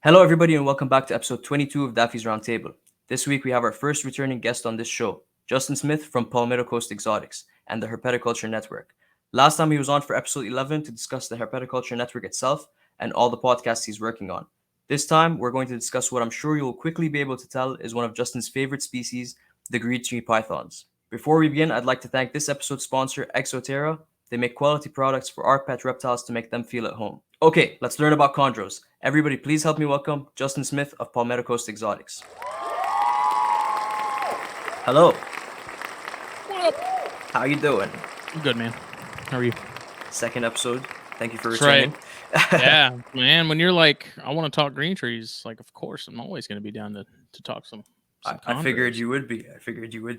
Hello, everybody, and welcome back to episode 22 of Daffy's Roundtable. This week, we have our first returning guest on this show, Justin Smith from Palmettocoastexotics and the Herpetoculture Network. Last time he was on for episode 11 to discuss the Herpetoculture Network itself and all the podcasts he's working on. This time, we're going to discuss what I'm sure you'll quickly be able to tell is one of Justin's favorite species, the green tree pythons. Before we begin, I'd like to thank this episode's sponsor, Exoterra. They make quality products for our pet reptiles to make them feel at home. Okay, let's learn about Chondros. Everybody, please help me welcome Justin Smith of Palmettocoastexotics. Hello. What up? How you doing? I'm good, man. How are you? Second episode. Thank you for That's returning. Yeah, man. When you're like, I want to talk green trees, like, of course, I'm always going to be down to talk some I figured chondros. you would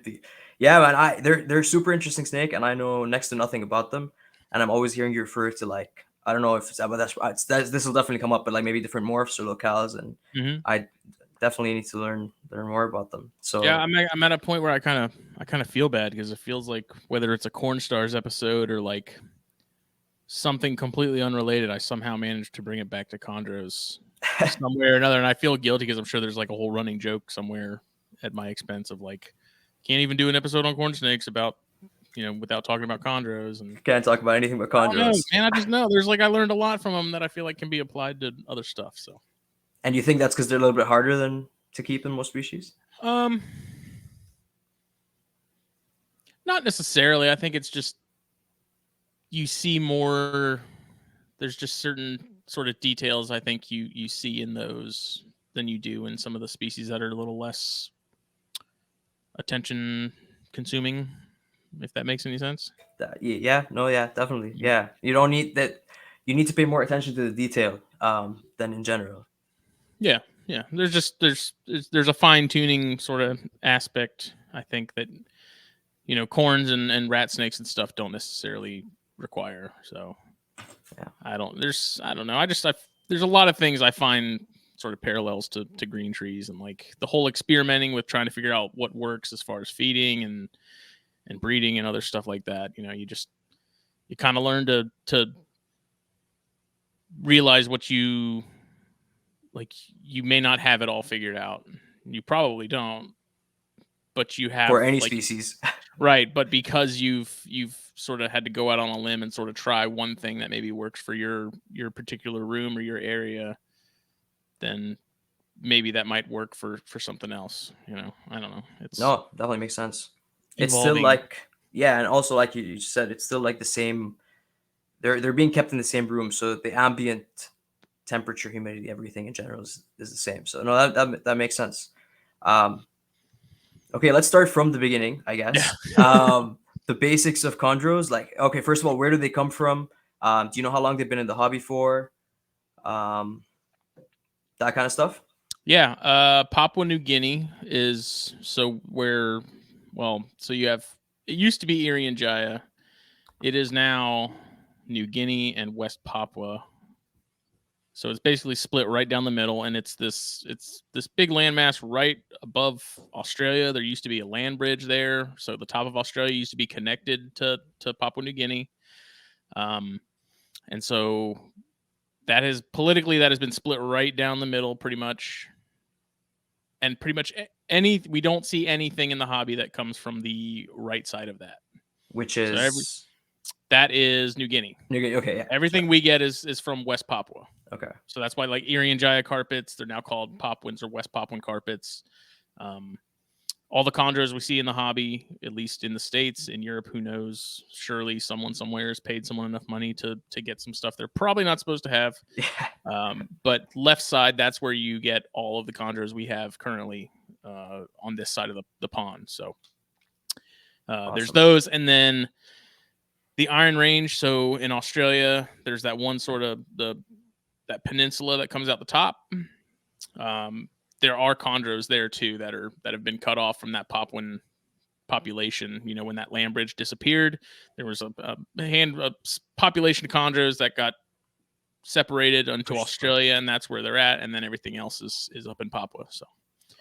be. Yeah, man. They're a super interesting snake, and I know next to nothing about them. And I'm always hearing you refer to like I don't know if it's but this will definitely come up, but like maybe different morphs or locales, and hmm I definitely need to learn more about them. Yeah, So I'm at a point where I kind of feel bad because it feels like whether it's a Corn Stars episode or like something completely unrelated, I somehow managed to bring it back to chondros somewhere or another, and I feel guilty because I'm sure there's like a whole running joke somewhere at my expense of like, can't even do an episode on corn snakes about without talking about chondros. And can't talk about anything but I don't know, Chondros. man. I just know there's like I learned a lot from them that I feel like can be applied to other stuff. So, And you think that's because they're a little bit harder than to keep than most species? um, not necessarily. I think it's just you see more. There's just certain sort of details I think you see in those than you do in some of the species that are a little less attention consuming. If that makes any sense. Yeah, no, yeah, definitely. You- Yeah, you don't need that. You need to pay more attention to the detail than in general. Yeah, yeah. There's a fine tuning sort of aspect. I think that corns and rat snakes and stuff don't necessarily require. So Yeah. I don't know. There's a lot of things I find sort of parallels to green trees and like the whole experimenting with trying to figure out what works as far as feeding and breeding and other stuff like that. You kind of learn to realize what you like. You may not have it all figured out. You probably don't, but you For have any like species. right. But because you've sort of had to go out on a limb and sort of try one thing that maybe works for your particular room or your area, then maybe that might work for something else. I don't know. It's No, definitely makes sense. It's still evolving. like yeah, and also like you said, it's still like the same. They're being kept in the same room, so the ambient temperature, humidity, everything in general is the same. So no, that makes sense. Um, okay, let's start from the beginning, I Yeah. guess. The basics of chondros, like okay, first of all, where do they come from? Do you know how long they've been in the hobby for? Um, that kind of stuff. Yeah. Papua New Guinea is so you have it used to be Irian Jaya. It is now New Guinea and West Papua. So it's basically split right down the middle, and it's this big landmass right above Australia. There used to be a land bridge there, so the top of Australia used to be connected to Papua New Guinea, and so that has been split right down the middle, pretty much, and pretty much we don't see anything in the hobby that comes from the right side of that. Which So is that is New Guinea. okay, yeah. Everything we get is from West Papua. Okay. So that's why like Irian Jaya carpets, they're now called Papuans or West Papuan carpets. All the chondros we see in the hobby, at least in the States, in Europe, who knows? Surely someone somewhere has paid someone enough money to get some stuff they're probably not supposed to have. Yeah. But left side, that's where you get all of the chondros we have currently on this side of the pond. So there's Awesome. those, and then the Iron Range. So in Australia, there's that one sort of that peninsula that comes out the top. There are chondros there too that have been cut off from that Papuan population. When that land bridge disappeared, there was a population of chondros that got separated into Australia, and that's where they're at. And then everything else is up in Papua. So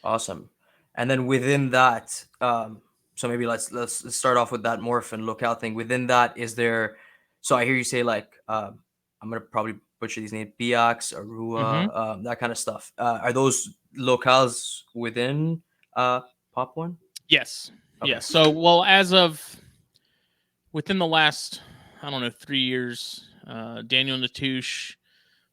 Awesome. And then within that, so maybe let's start off with that morph and locale thing. Within that, is there? So I hear you say like, I'm gonna probably butcher these names, Biax, Mm-hmm. Arua, that kind of stuff. Are those locales within Papuan? Yes. Okay. Yes. So, well, as of within the last, I don't know, 3 years, Daniel Natush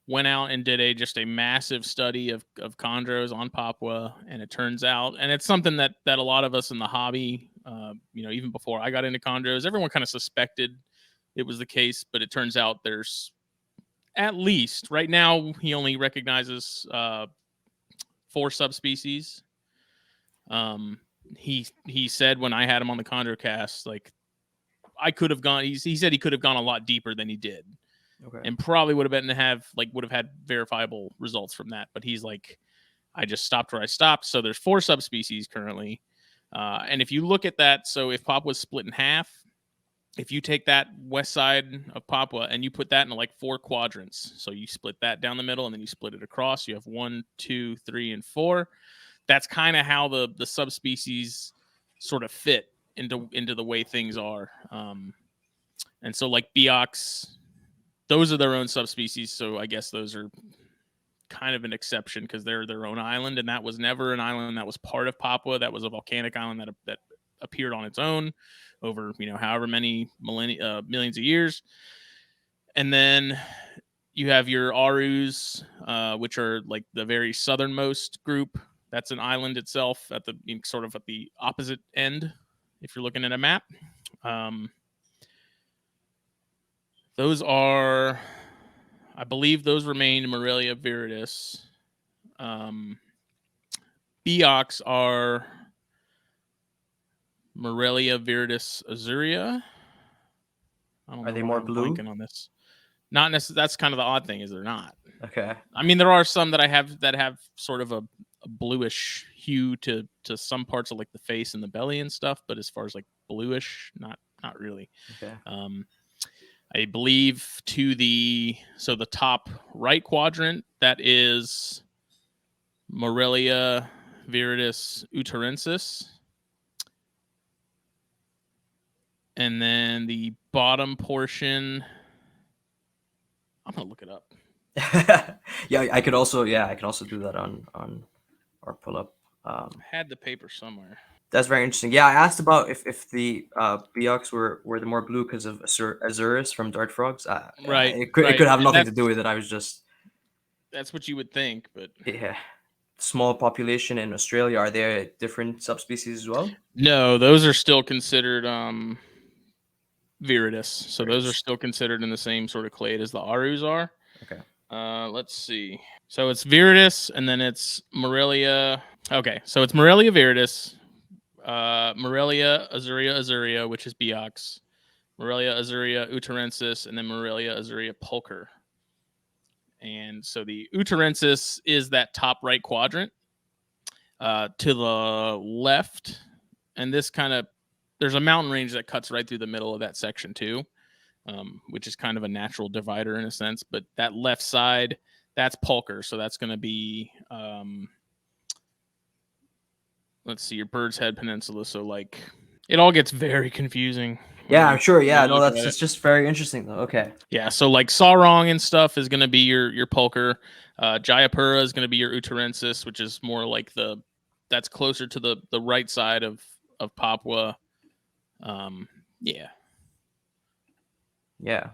went out and did just a massive study of chondros on Papua, and it turns out, and it's something that a lot of us in the hobby, even before I got into chondros, everyone kind of suspected it was the case, but it turns out there's at least right now he only recognizes 4 subspecies. He said when I had him on the Chondrocast, like I could have gone. He said he could have gone a lot deeper than he did, Okay. and probably would have had verifiable results from that. But he's like, I just stopped where I stopped. So there's 4 subspecies currently, and if you look at that, so if Papua was split in half, if you take that west side of Papua and you put that into like 4 quadrants, so you split that down the middle and then you split it across, you have 1, 2, 3, and 4. That's kind of how the subspecies sort of fit into the way things are. And so like Biox, those are their own subspecies. So I guess those are kind of an exception because they're their own island, and that was never an island that was part of Papua. That was a volcanic island that appeared on its own over however many millions of years. And then you have your Arus, which are like the very southernmost group. That's an island itself at the sort of at the opposite end, if you're looking at a map. Those are, I believe, those remain Morelia viridis. Biox are Morelia viridis azurea. I don't Are know they why more I'm blue? blanking on this. Not necessarily. That's kind of the odd thing, is they're not. Okay. I mean, there are some that I have that have sort of a bluish hue to some parts of like the face and the belly and stuff, but as far as like bluish, not really. Okay. I believe to the top right quadrant, that is Morelia viridis uterensis. And then the bottom portion, I'm gonna look it up. Yeah, I could also do that on or pull up. I had the paper somewhere. That's very interesting. Yeah, I asked about if the Biox were the more blue because of Azurus from Dart Frogs. Right, It right. could have And nothing to do with it. I was just that's what you would think, but yeah. Small population in Australia. Are there different subspecies as well? no, those are still considered viridis. So those are Viridis. still considered in the same sort of clade as the Arus are. Okay. Let's see. So it's viridis, and then it's Morelia. Okay, so it's Morelia viridis, Morelia azurea, which is Biox, Morelia azurea uterensis, and then Morelia azurea pulcher. And so the uterensis is that top right quadrant. To the left, and this kind of, there's a mountain range that cuts right through the middle of that section too, which is kind of a natural divider in a sense. But that left side, that's pulcher. So that's going to be, let's see, your Bird's Head Peninsula. So like, it all gets very confusing. Yeah, I'm sure. Yeah, no, Look that's at it's it. just very interesting though. Okay. Yeah, so like Sarong and stuff is going to be your pulcher. Jayapura is going to be your uterensis, which is more like that's closer to the right side of Papua. Yeah. Yeah.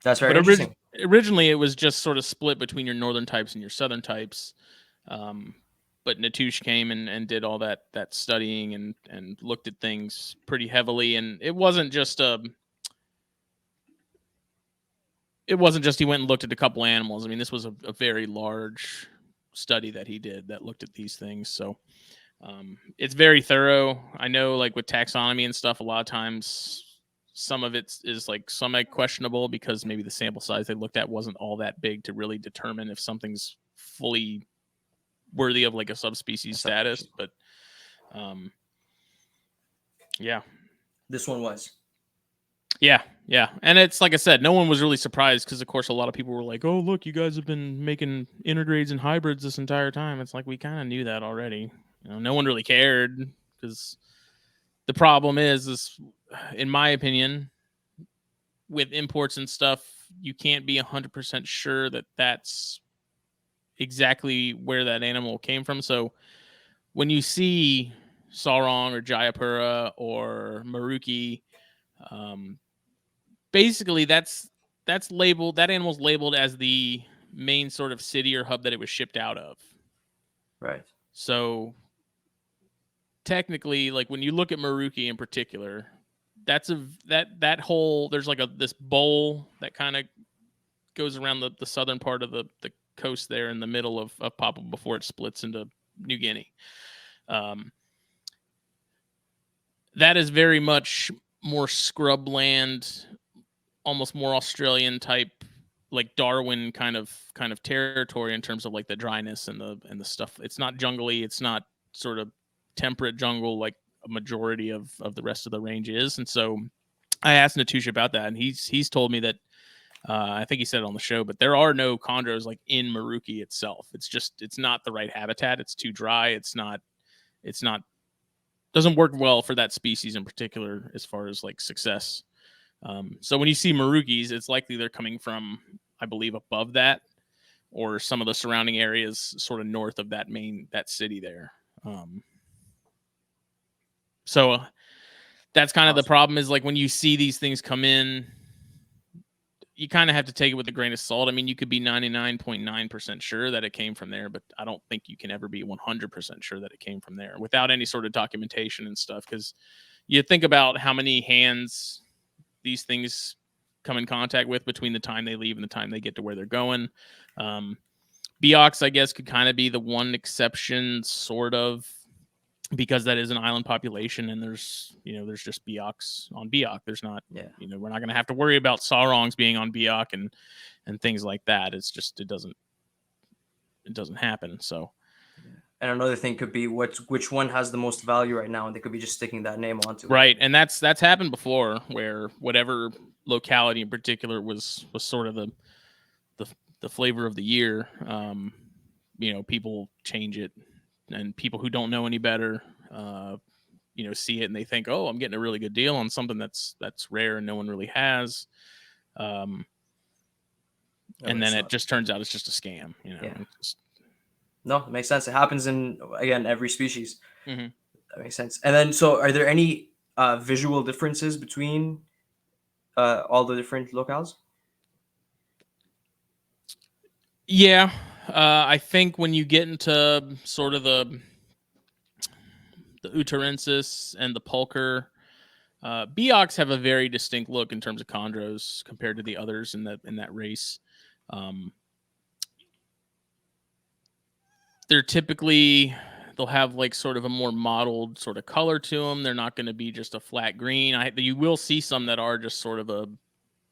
That's very But interesting. originally it was just sort of split between your northern types and your southern types. But Natush came and did all that studying and looked at things pretty heavily, and it wasn't just he went and looked at a couple animals. I mean, this was a very large study that he did that looked at these things. So it's very thorough. I know, like with taxonomy and stuff, a lot of times some of it is like semi-questionable because maybe the sample size they looked at wasn't all that big to really determine if something's fully worthy of like a subspecies status. But yeah. This one was. Yeah. And it's like I said, no one was really surprised because, of course, a lot of people were like, oh, look, you guys have been making intergrades and hybrids this entire time. It's like we kind of knew that already. No one really cared because the problem is, in my opinion, with imports and stuff, you can't be 100% sure that that's exactly where that animal came from. So when you see Sarong or Jayapura or Maruki, basically that's labeled, that animal's labeled as the main sort of city or hub that it was shipped out of. Right. So technically, like when you look at Maruki in particular, that's that whole, there's like this bowl that kind of goes around the southern part of the coast there in the middle of Papua before it splits into New Guinea. That is very much more scrubland, almost more Australian type, like Darwin kind of territory in terms of like the dryness and the stuff. It's not jungly. It's not sort of temperate jungle like a majority of the rest of the range is. And so I asked Natush about that, and he's told me that I think he said it on the show, but there are no chondros like in Maruki itself. It's not the right habitat. It's too dry. It's not doesn't work well for that species in particular as far as like success. So when you see Marukis, it's likely they're coming from, I believe, above that or some of the surrounding areas sort of north of that city there. So that's kind of the problem, is like when you see these things come in, you kind of have to take it with a grain of salt. I mean, you could be 99.9% sure that it came from there, but I don't think you can ever be 100% sure that it came from there without any sort of documentation and stuff. Because you think about how many hands these things come in contact with between the time they leave and the time they get to where they're going. Beox, I guess, could kind of be the one exception, sort of, because that is an island population, and there's just Beox on Beoc. There's not, we're not going to have to worry about Sarongs being on Beoc and things like that. It's just, it doesn't happen. So, and another thing could be which one has the most value right now, and they could be just sticking that name onto it. Right, and that's happened before, where whatever locality in particular was sort of the flavor of the year. People change it, and people who don't know any better, see it and they think, oh, I'm getting a really good deal on something that's rare and no one really has. And then it just turns out it's just a scam. No, it makes sense. It happens in, again, every species. Mm-hmm. That makes sense. And then, so are there any visual differences between all the different locales? Yeah. I think when you get into sort of the Utarensis and the Pulcher, Beox have a very distinct look in terms of chondros compared to the others in that race. They're typically, they'll have like sort of a more mottled sort of color to them. They're not going to be just a flat green. You will see some that are just sort of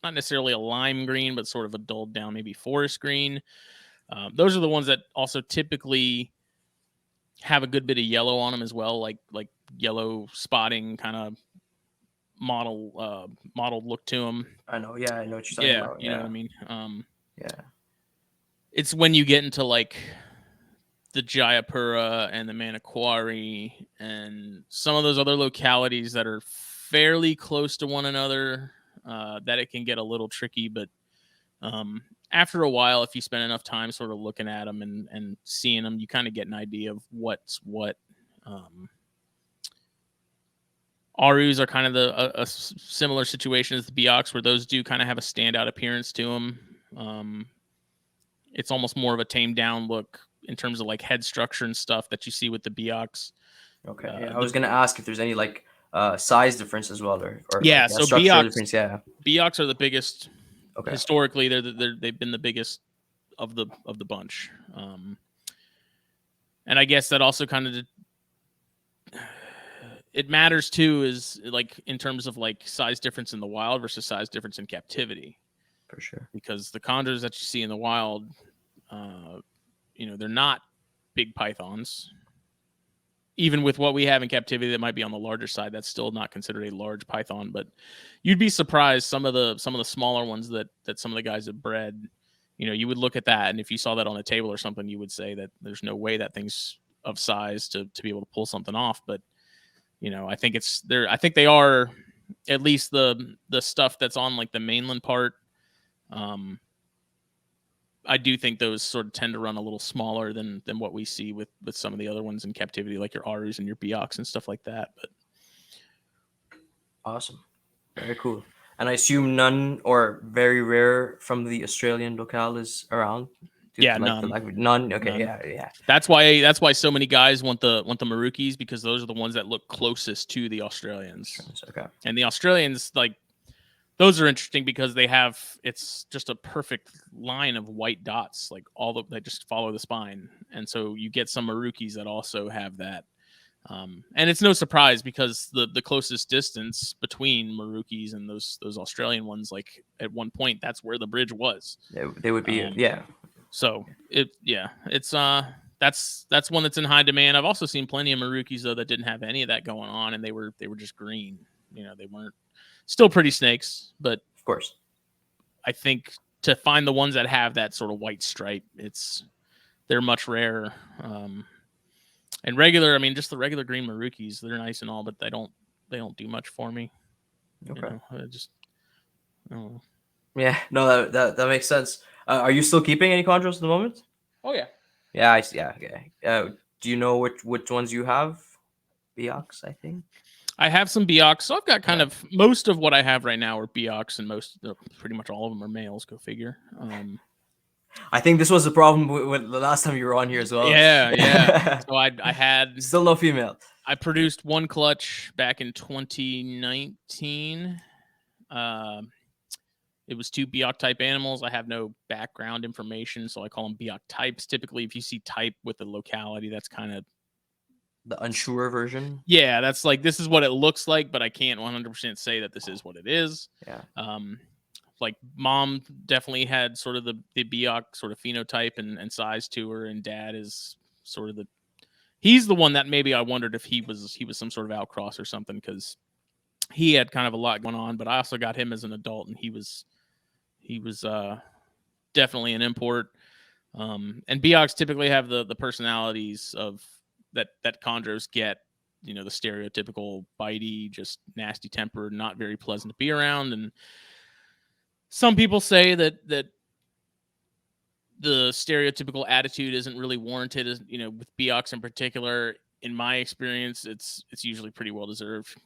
not necessarily a lime green, but sort of a dulled down, maybe forest green. Those are the ones that also typically have a good bit of yellow on them as well, like yellow spotting kind of mottled look to them. I know. Yeah, I know what you're talking about. You know what I mean? Yeah. It's when you get into like the Jayapura and the Manokwari and some of those other localities that are fairly close to one another, that it can get a little tricky. But after a while, if you spend enough time sort of looking at them and seeing them, you kind of get an idea of what's what. Arus are kind of a similar situation as the Beox, where those do kind of have a standout appearance to them. It's almost more of a tamed down look in terms of like head structure and stuff that you see with the Beox. Okay. I was going to ask if there's any like size difference as well, or yeah. Like, so structure difference. Yeah. Beox are the biggest. Okay. Historically, they've been the biggest of the bunch. And I guess that also kind of it matters too, is like in terms of like size difference in the wild versus size difference in captivity. For sure. Because the chondros that you see in the wild, they're not big pythons. Even with what we have in captivity that might be on the larger side, that's still not considered a large python. But you'd be surprised some of the smaller ones that some of the guys have bred. You would look at that, and if you saw that on a table or something, you would say that there's no way that thing's of size to be able to pull something off. But I think I think they are, at least the stuff that's on like the mainland part. I do think those sort of tend to run a little smaller than what we see with some of the other ones in captivity, like your Arus and your Beox and stuff like that. But awesome, very cool. And I assume none or very rare from the Australian locale is around. Yeah, like the none. language. None. Okay, None. yeah. That's why so many guys want the Marukis, because those are the ones that look closest to the Australians. Okay. And the Australians, like, those are interesting because it's just a perfect line of white dots, like they just follow the spine. And so you get some Marukis that also have that. And it's no surprise because the closest distance between Marukis and those Australian ones, like at one point, that's where the bridge was. They would be, yeah. So it's that's one that's in high demand. I've also seen plenty of Marukis though that didn't have any of that going on, and they were just green. They weren't, still pretty snakes, but of course, I think to find the ones that have that sort of white stripe, they're much rarer. And regular, I mean, just the regular green Marukis, they're nice and all, but they don't do much for me. Okay. I don't know. Yeah, no, that makes sense. Are you still keeping any Chondros at the moment? Oh yeah. Yeah, I see. Yeah, okay. Do you know which ones you have? Beox, I think. I have some Beox, so I've got kind of most of what I have right now are Beox, and pretty much all of them are males. Go figure. I think this was the problem with the last time you were on here as well. Yeah. So I had still no female. I produced one clutch back in 2019. It was 2 Beox type animals. I have no background information, so I call them Beox types. Typically, if you see type with the locality, that's kind of the unsure version. Yeah, that's like, this is what it looks like, but I can't 100% say that this is what it is. Yeah. Like mom definitely had sort of the Beox sort of phenotype and size to her, and dad is sort of he's the one that maybe I wondered if he was some sort of outcross or something, because he had kind of a lot going on. But I also got him as an adult, and he was definitely an import. And Beox typically have the personalities of that Chondros get, the stereotypical bitey, just nasty tempered, not very pleasant to be around. And some people say that the stereotypical attitude isn't really warranted, with Beox in particular. In my experience, it's usually pretty well deserved.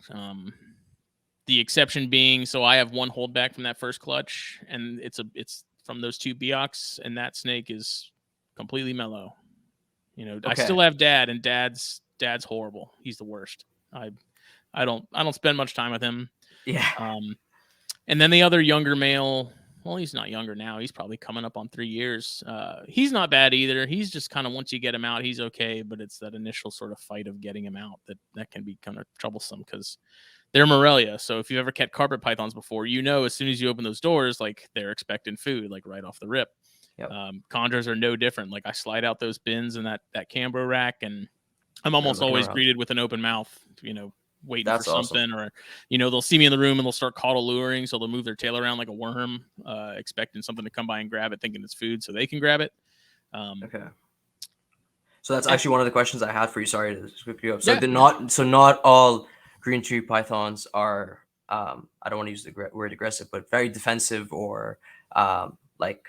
The exception being, so I have one holdback from that first clutch, and it's from those 2 Beox, and that snake is completely mellow. Okay. I still have dad, and dad's horrible. He's the worst. I don't spend much time with him. Yeah. And then the other younger male, well, he's not younger now. He's probably coming up on 3 years. He's not bad either. He's just kind of, once you get him out, he's okay. But it's that initial sort of fight of getting him out that can be kind of troublesome, because they're Morelia. So if you've ever kept carpet pythons before, as soon as you open those doors, like, they're expecting food, like, right off the rip. Yep. Chondros are no different. Like, I slide out those bins in that Cambro rack, and I'm almost always greeted with an open mouth, waiting That's for something. awesome. Or, they'll see me in the room and they'll start caudal luring. So they'll move their tail around like a worm, expecting something to come by and grab it, thinking it's food so they can grab it. Okay. So that's actually one of the questions I had for you. Sorry to scoop you up. So Yeah. not all green tree pythons are, I don't want to use the word aggressive, but very defensive, or like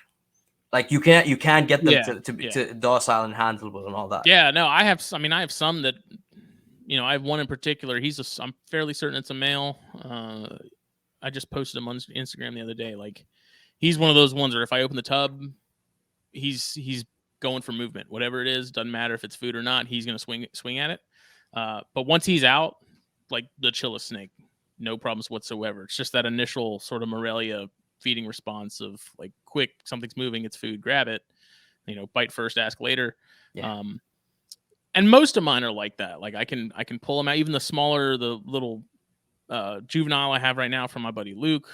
you can't get them to docile and handleable and all that. Yeah, no, I have some that, I have one in particular. I'm fairly certain it's a male. I just posted him on Instagram the other day. Like, he's one of those ones where if I open the tub, he's going for movement, whatever it is. Doesn't matter if it's food or not. He's going to swing at it. But once he's out, like the chillest snake, no problems whatsoever. It's just that initial sort of Morelia feeding response of, like, quick, something's moving, it's food, grab it. Bite first, ask later. Yeah. And most of mine are like that. Like, I can pull them out. Even the smaller, the little juvenile I have right now from my buddy Luke,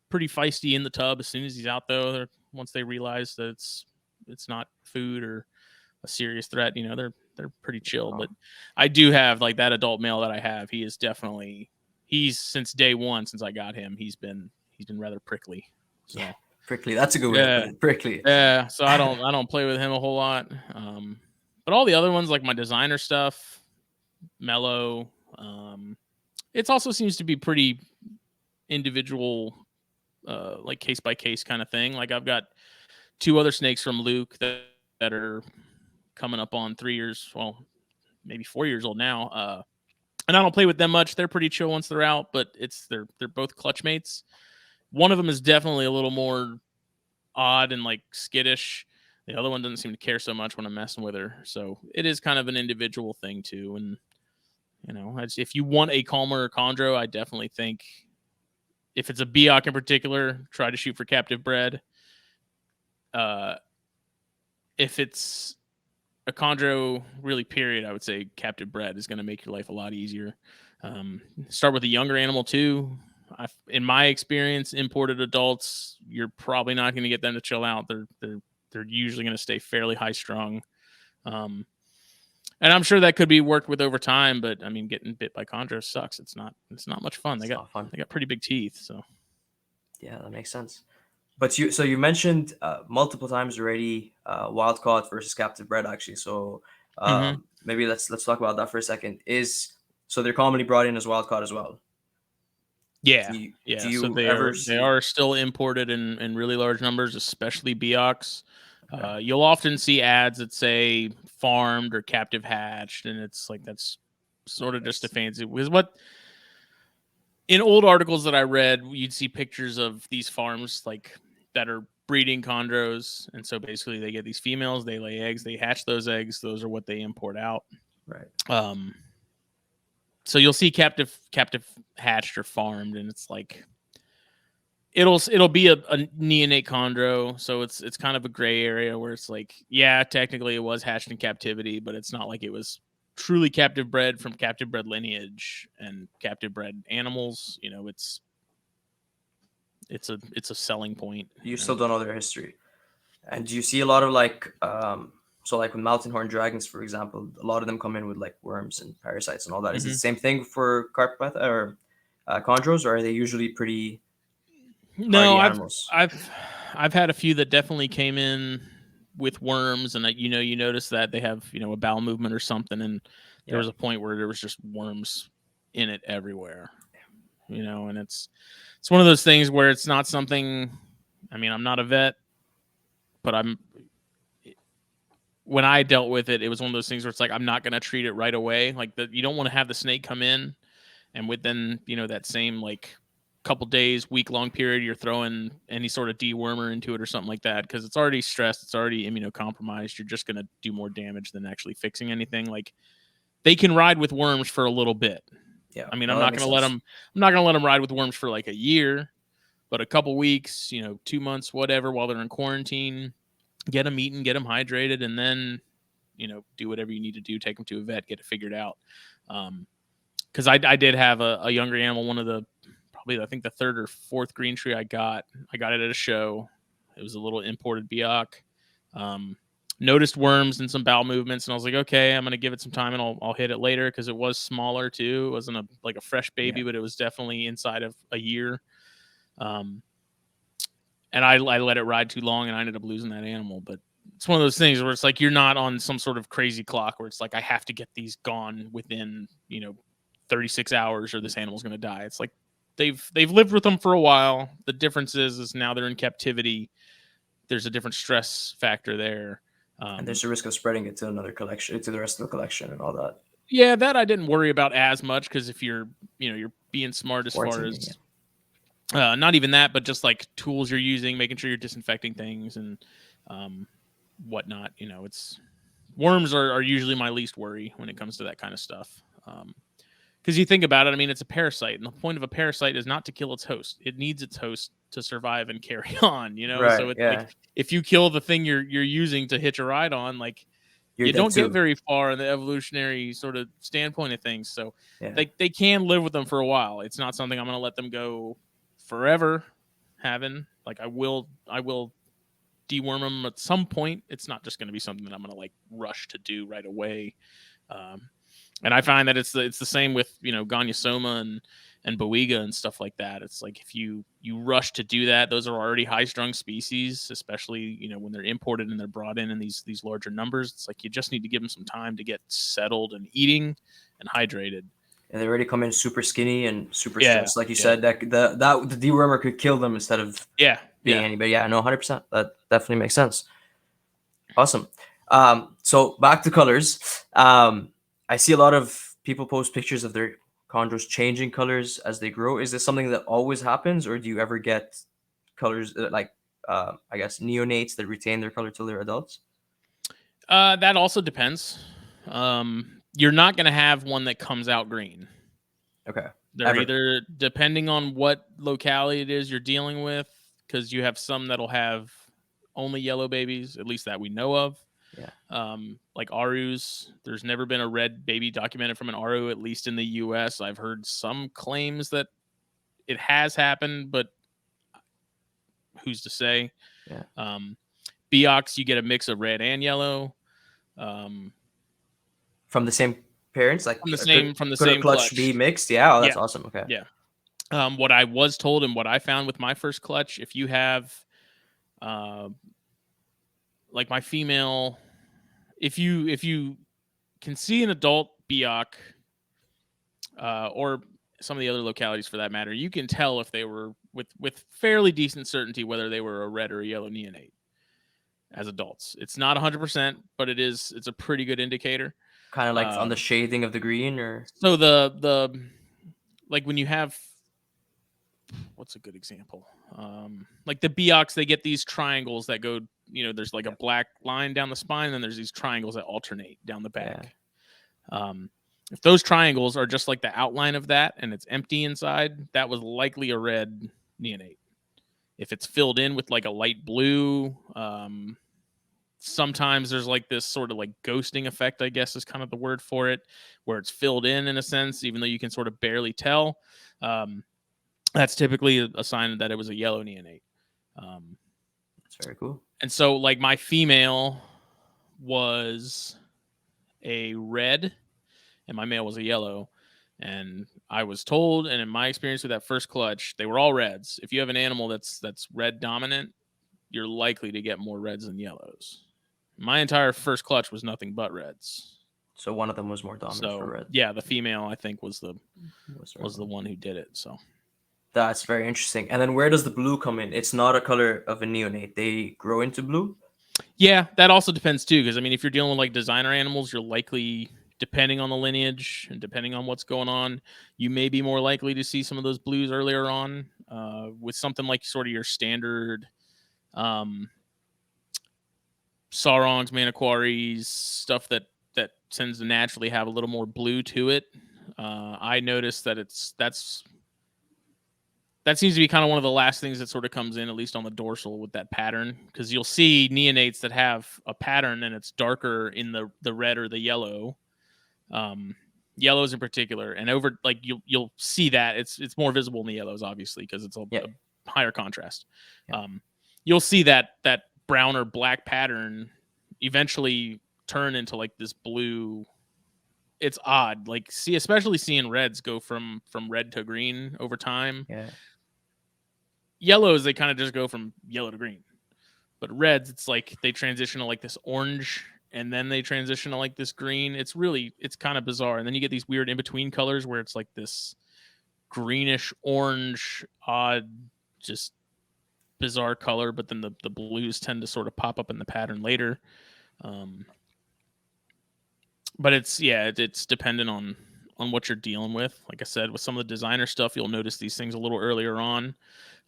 pretty feisty in the tub. As soon as he's out, though, once they realize that it's not food or a serious threat, they're pretty chill. But I do have, like, that adult male that I have. He is definitely, since day one, since I got him, he's been rather prickly. So yeah, prickly. That's a good way. Prickly. Yeah. So I don't play with him a whole lot. But all the other ones, like my designer stuff, mellow. It also seems to be pretty individual like case by case kind of thing. Like I've got 2 other snakes from Luke that are coming up on 3 years, well, maybe 4 years old now. And I don't play with them much. They're pretty chill once they're out, but they're both clutch mates. One of them is definitely a little more odd and like skittish. The other one doesn't seem to care so much when I'm messing with her. So it is kind of an individual thing too. And if you want a calmer chondro, I definitely think if it's a Biak in particular, try to shoot for captive bred. If it's a chondro, really, period, I would say captive bred is going to make your life a lot easier. Start with a younger animal too. In my experience, imported adults, you're probably not going to get them to chill out. They're usually going to stay fairly high strung. And I'm sure that could be worked with over time, but I mean, getting bit by chondros sucks. It's not much fun. They got pretty big teeth, so yeah, that makes sense. But you mentioned multiple times already wild caught versus captive bred actually. So maybe let's talk about that for a second. So they're commonly brought in as wild caught as well. Yeah, Do so you they ever are still imported in really large numbers, especially Biaks. You'll often see ads that say farmed or captive hatched, and it's like that's sort of just a fancy. Because what in old articles that I read, you'd see pictures of these farms like that are breeding chondros, and so basically they get these females, they lay eggs, they hatch those eggs. Those are what they import out. Right. So you'll see captive hatched or farmed, and it's like it'll be a neonate chondro, so it's kind of a gray area where it's like, yeah, technically it was hatched in captivity, but it's not like it was truly captive bred from captive bred lineage and captive bred animals. It's a selling point. You still don't know their history, and do you see a lot of like so like with mountain horn dragons, for example, a lot of them come in with like worms and parasites and all that. Is it the same thing for carpet or chondros, or are they usually pretty No, hardy animals? I've had a few that definitely came in with worms, and you notice that they have a bowel movement or something, and there was a point where there was just worms in it everywhere, and it's one of those things where it's not something. I mean, I'm not a vet, but when I dealt with it, it was one of those things where it's like I'm not going to treat it right away. Like you don't want to have the snake come in, and within that same like couple days, week-long period, you're throwing any sort of dewormer into it or something like that, because it's already stressed, it's already immunocompromised. You're just going to do more damage than actually fixing anything. Like they can ride with worms for a little bit. Yeah, I mean, I'm not going to let them ride with worms for like a year, but a couple weeks, 2 months, whatever, while they're in quarantine, get them eating, get them hydrated, and then do whatever you need to do. Take them to a vet, get it figured out. Because I did have a younger animal, one of the probably I think the 3rd or 4th green tree I got it at a show. It was a little imported Biak. Noticed worms and some bowel movements, and I was like, okay, I'm gonna give it some time, and I'll hit it later, because it was smaller too. It wasn't a fresh baby, but it was definitely inside of a year. And I let it ride too long, and I ended up losing that animal. But it's one of those things where it's like you're not on some sort of crazy clock where it's like I have to get these gone within 36 hours or this animal's gonna die. It's like they've lived with them for a while. The difference is now they're in captivity. There's a different stress factor there. And there's a risk of spreading it to another collection, to the rest of the collection, and all that. Yeah, that I didn't worry about as much, because if you're being smart as far as not even that, but just like tools you're using, making sure you're disinfecting things and whatnot. It's worms are usually my least worry when it comes to that kind of stuff. Because you think about it, I mean, it's a parasite, and the point of a parasite is not to kill its host. It needs its host to survive and carry on, Right, so it's like if you kill the thing you're using to hitch a ride on, like you don't get very far in the evolutionary sort of standpoint of things. So they can live with them for a while. It's not something I'm going to let them go forever having. Like I will deworm them at some point. It's not just going to be something that I'm going to like rush to do right away. And I find that it's the same with Gonyosoma and Boiga and stuff like that. It's like if you rush to do that, those are already high strung species, especially when they're imported and they're brought in these larger numbers. It's like you just need to give them some time to get settled and eating and hydrated. And they already come in super skinny and super Yeah, stressed, like you yeah, said. That the dewormer could kill them instead of yeah, being yeah. anybody. Yeah, no, 100%. That definitely makes sense. Awesome. So back to colors. I see a lot of people post pictures of their chondros changing colors as they grow. Is this something that always happens, or do you ever get colors like I guess neonates that retain their color till they're adults? That also depends. You're not going to have one that comes out green. Okay. They're Ever. either depending on what locality it is you're dealing with, because you have some that'll have only yellow babies, at least that we know of. Yeah. Like Arus, there's never been a red baby documented from an Aru, at least in the US. I've heard some claims that it has happened, but who's to say? Yeah. Beox, you get a mix of red and yellow. Um, From the same parents, like from the could a same clutch be clutch. mixed? Yeah. Oh, Yeah, that's awesome. Okay. yeah. What I was told and what I found with my first clutch, if you have, uh, like my female, if you can see an adult Beoc, or some of the other localities for that matter, you can tell if they were with fairly decent certainty whether they were a red or a yellow neonate as adults. It's not 100%, but it's a pretty good indicator. Kind of like on the Um, shading of the green, or so the like when you have, what's a good example? Like the Beox, they get these triangles that go, there's like a black line down the spine, and then there's these triangles that alternate down the yeah. back. If those triangles are just like the outline of that and it's empty inside, that was likely a red neonate. If it's filled in with like a light blue, sometimes there's like this sort of like ghosting effect, I guess is kind of the word for it, where it's filled in a sense, even though you can sort of barely tell. That's typically a sign that it was a yellow neonate. That's very cool. And so, like, my female was a red and my male was a yellow. And I was told, and in my experience with that first clutch, they were all reds. If you have an animal that's red dominant, you're likely to get more reds than yellows. My entire first clutch was nothing but reds. So one of them was more dominant for So red. yeah, the female I think was the Was one who did it. So That's very interesting. And then where does the blue come in? It's not a color of a neonate. They grow into blue. yeah, that also depends too, because I mean, if you're dealing with like designer animals, you're likely, depending on the lineage and depending on what's going on, you may be more likely to see some of those blues earlier on. With something like sort of your standard sarongs, maniquaries, stuff that tends to naturally have a little more blue to it. I noticed that that seems to be kind of one of the last things that sort of comes in, at least on the dorsal, with that pattern, because you'll see neonates that have a pattern and it's darker in the red or the yellow, yellows in particular, and over like you'll see that it's more visible in the yellows, obviously, because it's a higher contrast. Yeah. You'll see that brown or black pattern eventually turn into like this blue. It's odd, like especially seeing reds go from red to green over time. Yeah. Yellows, they kind of just go from yellow to green, but reds, it's like they transition to like this orange and then they transition to like this green. It's kind of bizarre. And then you get these weird in between colors where it's like this greenish orange, odd, just bizarre color, but then the blues tend to sort of pop up in the pattern later. But it's dependent on what you're dealing with. Like I said, with some of the designer stuff, you'll notice these things a little earlier on.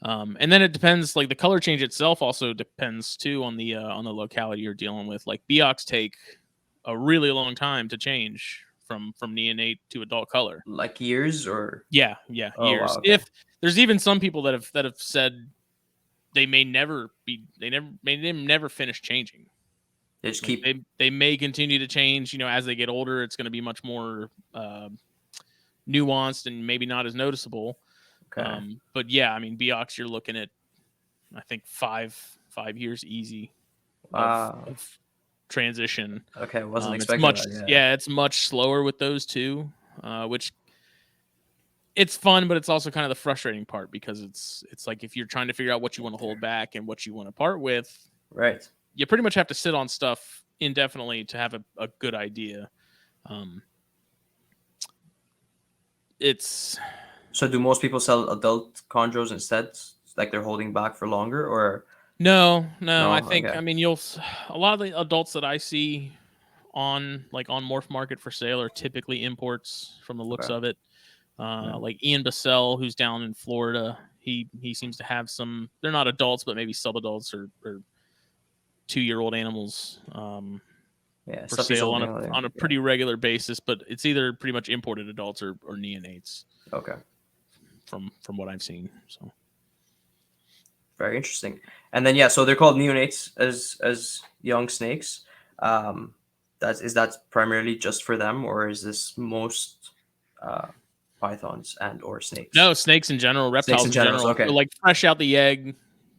And then it depends, like the color change itself also depends too on the locality you're dealing with. Like Beox take a really long time to change from neonate to adult color. Like years or Yeah, oh years. wow, okay. If there's even some people that have said they may never finish changing. They just Like keep they may continue to change, as they get older. It's going to be much more nuanced and maybe not as noticeable. okay. But yeah, I mean, Beox, you're looking at, I think 5 years easy Wow. of transition. Okay, wasn't It's expecting much, that. Yeah. it's much slower with those two, which it's fun, but it's also kind of the frustrating part, because it's like if you're trying to figure out what you want to hold back and what you want to part with, Right. you pretty much have to sit on stuff indefinitely to have a good idea. it's So do most people sell adult chondros instead? Like they're holding back for longer, or no. I no? think Okay. a lot of the adults that I see on Morph Market for sale are typically imports from the looks Okay. of it. Yeah. Like Ian Bassell, who's down in Florida, he seems to have some. They're not adults, but maybe subadults or 2-year-old animals Yeah. for Stuff he's sale holding out there. on a Yeah. pretty regular basis. But it's either pretty much imported adults or neonates Okay. from what I've seen. So Very interesting. And then yeah, so they're called neonates as young snakes. Um, that primarily just for them, or is this most uh, pythons and or snakes? no, snakes in general, Snakes reptiles in in general. general. So Okay. like fresh out the egg,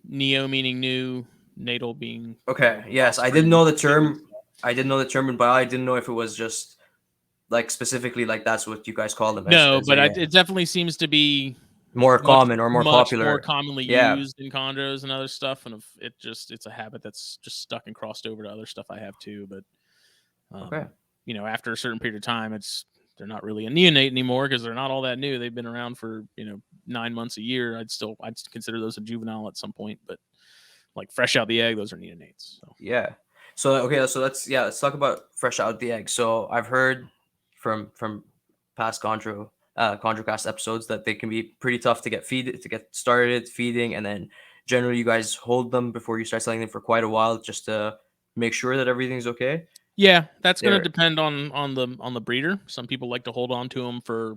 neo meaning new, natal being Okay. Yes, I didn't offspring. know the term. I didn't know the term, but I didn't know if it was just like specifically like that's what you guys call them No, as but a it definitely seems to be more much common or more much more popular. commonly Yeah. used in chondros and other stuff, and it's a habit that's just stuck and crossed over to other stuff I have too. But Okay. after a certain period of time, they're not really a neonate anymore because they're not all that new. They've been around for 9 months a year. I'd consider those a juvenile at some point, but like fresh out the egg, those are neonates. So Yeah. So okay, so let's talk about fresh out the egg. So I've heard from past Chondrocast episodes that they can be pretty tough to get started feeding, and then generally you guys hold them before you start selling them for quite a while just to make sure that everything's okay. yeah, that's going to They're depend on the breeder. Some people like to hold on to them for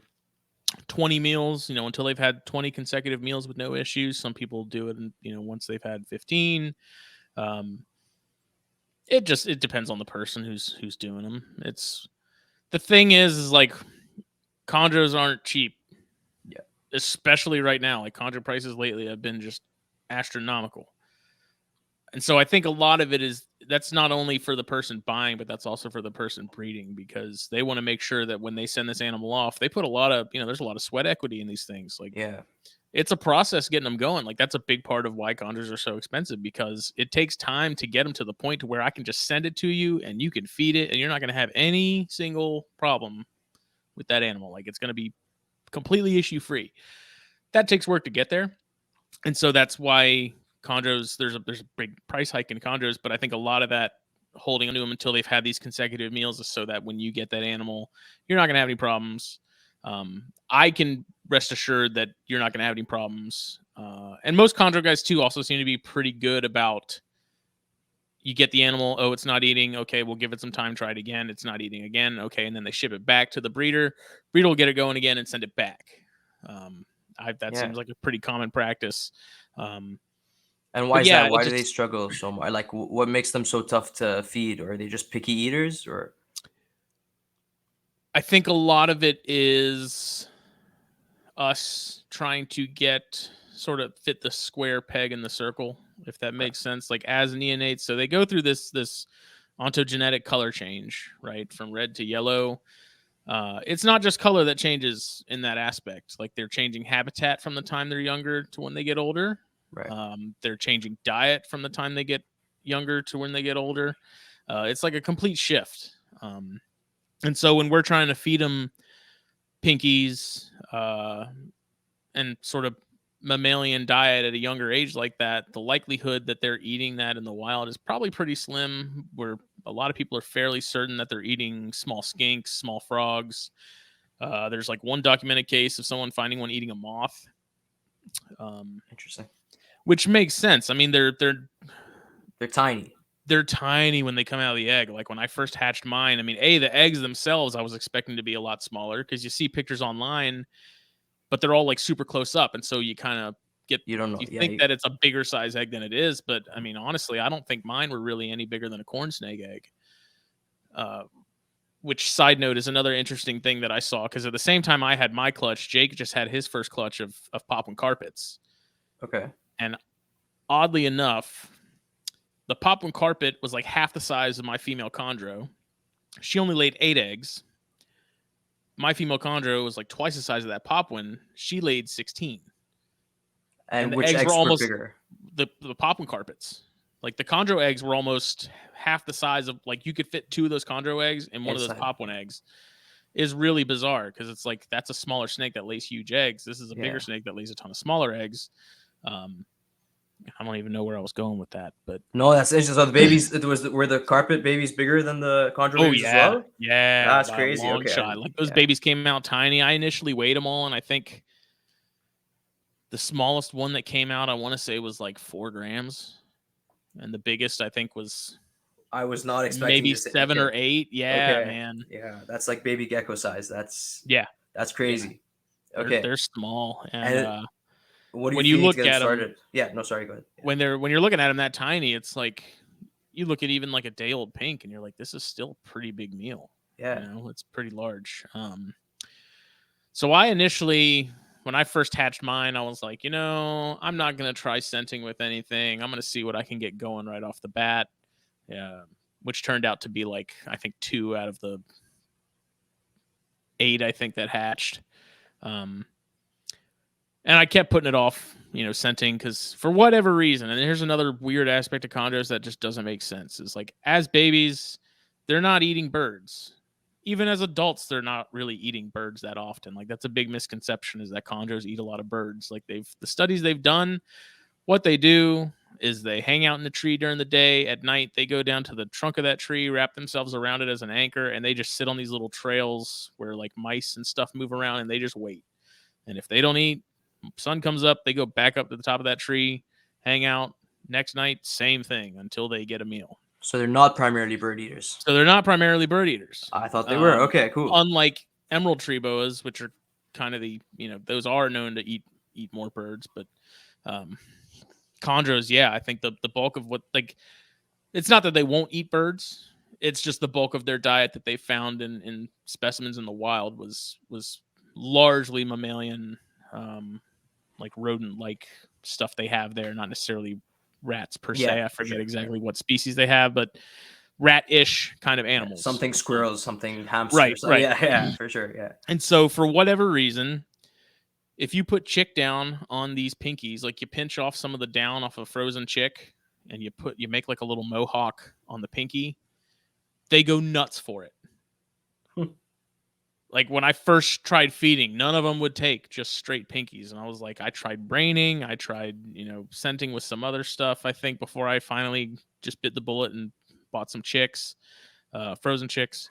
20 meals, until they've had 20 consecutive meals with no issues. Some people do it, once they've had 15. Um, it depends on the person who's doing them. It's the thing is like chondros aren't cheap, yeah. especially right now. Like chondro prices lately have been just astronomical. And so I think a lot of it that's not only for the person buying, but that's also for the person breeding, because they want to make sure that when they send this animal off, they put a lot of, there's a lot of sweat equity in these things. Like Yeah. it's a process getting them going. Like that's a big part of why chondros are so expensive, because it takes time to get them to the point to where I can just send it to you and you can feed it and you're not going to have any single problem with that animal. Like it's going to be completely issue free. That takes work to get there. And so that's why chondros, there's a big price hike in chondros, but I think a lot of that holding onto them until they've had these consecutive meals is so that when you get that animal, you're not going to have any problems. I can rest assured that you're not going to have any problems. And most chondro guys too also seem to be pretty good about, you get the animal, oh, it's not eating. Okay, we'll give it some time, try it again. It's not eating again. Okay, and then they ship it back to the breeder. Breeder will get it going again and send it back. That Yeah. seems like a pretty common practice. And why But is yeah, that? Why do they struggle so much? Like, what makes them so tough to feed? Or are they just picky eaters? Or I think a lot of it is us trying to sort of fit the square peg in the circle, if that makes sense. Like as neonates, so they go through this ontogenetic color change, right, from red to yellow. It's not just color that changes in that aspect. Like they're changing habitat from the time they're younger to when they get older. right? They're changing diet from the time they get younger to when they get older. It's like a complete shift. And so when we're trying to feed them pinkies and sort of mammalian diet at a younger age like that, the likelihood that they're eating that in the wild is probably pretty slim, where a lot of people are fairly certain that they're eating small skinks, small frogs. There's like one documented case of someone finding one eating a moth, Interesting. which makes sense. I mean, They're tiny. they're tiny when they come out of the egg. Like when I first hatched mine, I mean, the eggs themselves I was expecting to be a lot smaller, because you see pictures online, but they're all like super close up, and so you kind of You don't know. you Yeah. think that it's a bigger size egg than it is. But I mean, honestly, I don't think mine were really any bigger than a corn snake egg. Which, side note, is another interesting thing that I saw, because at the same time I had my clutch, Jake just had his first clutch of poplin carpets. Okay. And oddly enough, the poplin carpet was like half the size of my female chondro. She only laid 8 eggs. My female chondro was like twice the size of that poplin. She laid 16. And And the which eggs were eggs were almost bigger? the poplin carpets. Like the chondro eggs were almost half the size of, like you could fit 2 of those chondro eggs in one of those Inside. poplin eggs. is really bizarre because it's like that's a smaller snake that lays huge eggs. This is a bigger snake that lays a ton of smaller eggs. I don't even know where I was going with that, but no, that's interesting. So the babies, were the carpet babies bigger than the chondro babies as well? yeah, That's by a crazy. long Okay, shot. Like those babies came out tiny. I initially weighed them all, and I think the smallest one that came out, I want to say, was like 4 grams, and the biggest I think was I was not expecting maybe to say 7 or 8. Yeah, Okay, man. yeah, that's like baby gecko size. That's Yeah, crazy. Okay, they're small, and and what are you when you feeding to look get them at them, started? Yeah, no, sorry, go ahead. Yeah. when you're looking at them that tiny, it's like you look at even like a day old pink, and you're like, this is still a pretty big meal. Yeah. You know, it's pretty large. So I initially, when I first hatched mine, I was like, I'm not going to try scenting with anything. I'm going to see what I can get going right off the bat. Yeah, which turned out to be like, I think 2 out of the 8, I think, that hatched. And I kept putting it off, scenting, because for whatever reason, and here's another weird aspect of chondros that just doesn't make sense, is like as babies, they're not eating birds. Even as adults, they're not really eating birds that often. Like that's a big misconception, is that chondros eat a lot of birds. Like the studies they've done, what they do is they hang out in the tree during the day. At night, they go down to the trunk of that tree, wrap themselves around it as an anchor, and they just sit on these little trails where like mice and stuff move around, and they just wait. And if they don't eat, sun comes up, they go back up to the top of that tree, hang out. Next night, same thing until they get a meal. So they're not primarily bird eaters. So they're not primarily bird eaters. I thought they were. Okay, cool. Unlike emerald tree boas, which are kind of those are known to eat more birds, but chondros, yeah, I think the bulk of what, like, it's not that they won't eat birds. It's just the bulk of their diet that they found in specimens in the wild was largely mammalian, like rodent-like stuff they have there, not necessarily rats per se. I forget exactly what species they have, but rat-ish kind of animals. Something squirrels, something hamsters. Right. Yeah, for sure. Yeah. And so for whatever reason, if you put chick down on these pinkies, like you pinch off some of the down off a frozen chick and you make like a little mohawk on the pinky, they go nuts for it. Like when I first tried feeding, none of them would take just straight pinkies. And I was like, I tried braining, I tried, scenting with some other stuff, I think, before I finally just bit the bullet and bought some chicks, frozen chicks.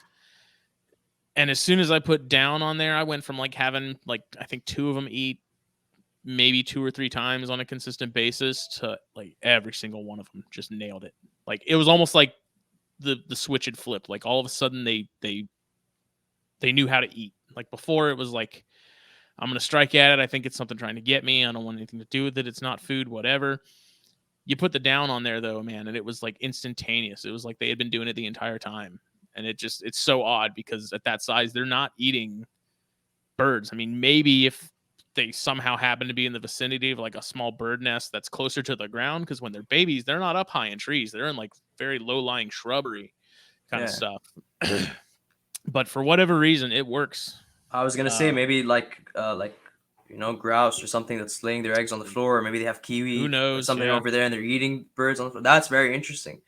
And as soon as I put down on there, I went from like having like, I think 2 of them eat maybe 2 or 3 times on a consistent basis to like every single one of them just nailed it. Like it was almost like the switch had flipped. Like all of a sudden they knew how to eat. Like before it was like, I'm going to strike at it. I think it's something trying to get me. I don't want anything to do with it. It's not food, whatever. You put the down on there though, man, and it was like instantaneous. It was like they had been doing it the entire time. And it's so odd because at that size, they're not eating birds. I mean, maybe if they somehow happen to be in the vicinity of like a small bird nest that's closer to the ground, because when they're babies, they're not up high in trees. They're in like very low-lying shrubbery kind of stuff. But for whatever reason, it works. I was gonna say maybe like grouse or something that's laying their eggs on the floor, or maybe they have kiwi. Who knows? Or something over there, and they're eating birds on the floor. That's very interesting.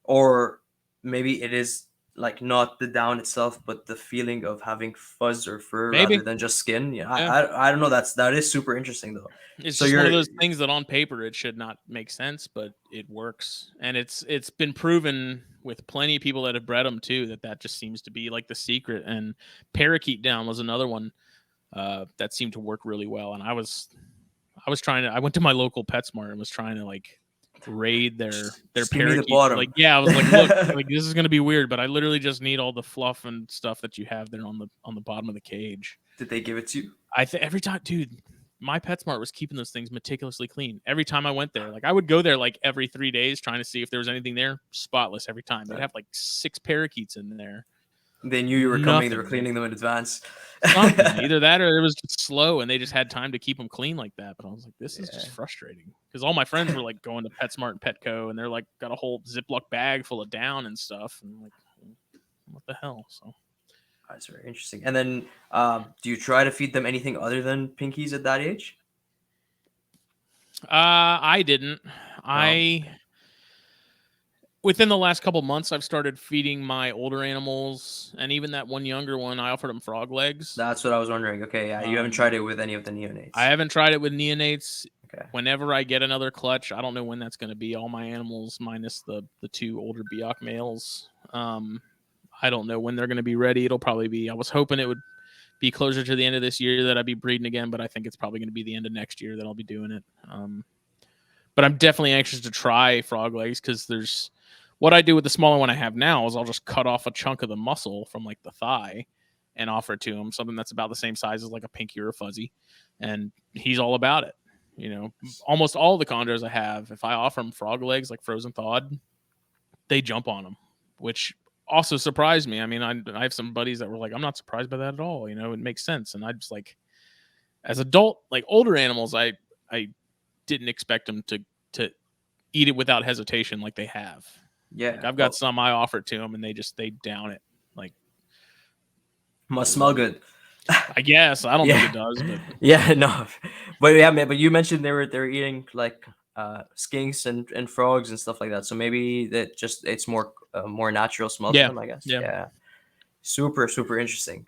Or maybe it is like not the down itself, but the feeling of having fuzz or fur rather than just skin. Yeah, I don't know. That is super interesting though. It's just one of those things that on paper it should not make sense, but it works, and it's been proven with plenty of people that have bred them too that just seems to be like the secret. And parakeet down was another one that seemed to work really well. And I was trying to. I went to my local PetSmart and was trying to like raid their parakeet. Like, yeah, I was like, look, like this is gonna be weird, but I literally just need all the fluff and stuff that you have there on the bottom of the cage. Did they give it to you? Every time, dude. My PetSmart was keeping those things meticulously clean. Every time I went there, like I would go there like every 3 days trying to see if there was anything there. Spotless every time. They'd have like 6 parakeets in there. They knew you were coming. They were cleaning them in advance. Either that or it was just slow and they just had time to keep them clean like that. But I was like, this is just frustrating because all my friends were like going to PetSmart and Petco and they're like got a whole Ziploc bag full of down and stuff. And I'm like, what the hell? So. That's very interesting. And then, do you try to feed them anything other than pinkies at that age? I didn't. Within the last couple months, I've started feeding my older animals, and even that one younger one, I offered him frog legs. That's what I was wondering. Okay, yeah, you haven't Um, tried it with any of the I neonates. haven't tried it with neonates. Okay. Whenever I get another clutch, I don't know when that's going to be. All my animals, minus the two older Biak males, I don't know when they're going to be ready. It'll probably be. I was hoping it would be closer to the end of this year that I'd be breeding again, but I think it's probably going to be the end of next year that I'll be doing it. But I'm definitely anxious to try frog legs because there's what I do with the smaller one I have now is I'll just cut off a chunk of the muscle from like the thigh and offer it to him, something that's about the same size as like a pinky or a fuzzy, and he's all about it. You know, almost all the chondros I have, if I offer them frog legs like frozen thawed, they jump on them, which also surprised me. I mean, I have some buddies that were like, I'm not surprised by that at all. You know, it makes sense. And I just like, as adult, like older animals, I didn't expect them to eat it without hesitation like they have. Like Yeah. I've got Well, some I offer to them and they down it. Like must smell good. I guess I don't think Yeah. it does, but Yeah. No. But yeah, man. But you mentioned they were eating like skinks and frogs and stuff like that. So maybe that just it's more natural smell to yeah, them. I guess. yeah. Yeah. Super interesting.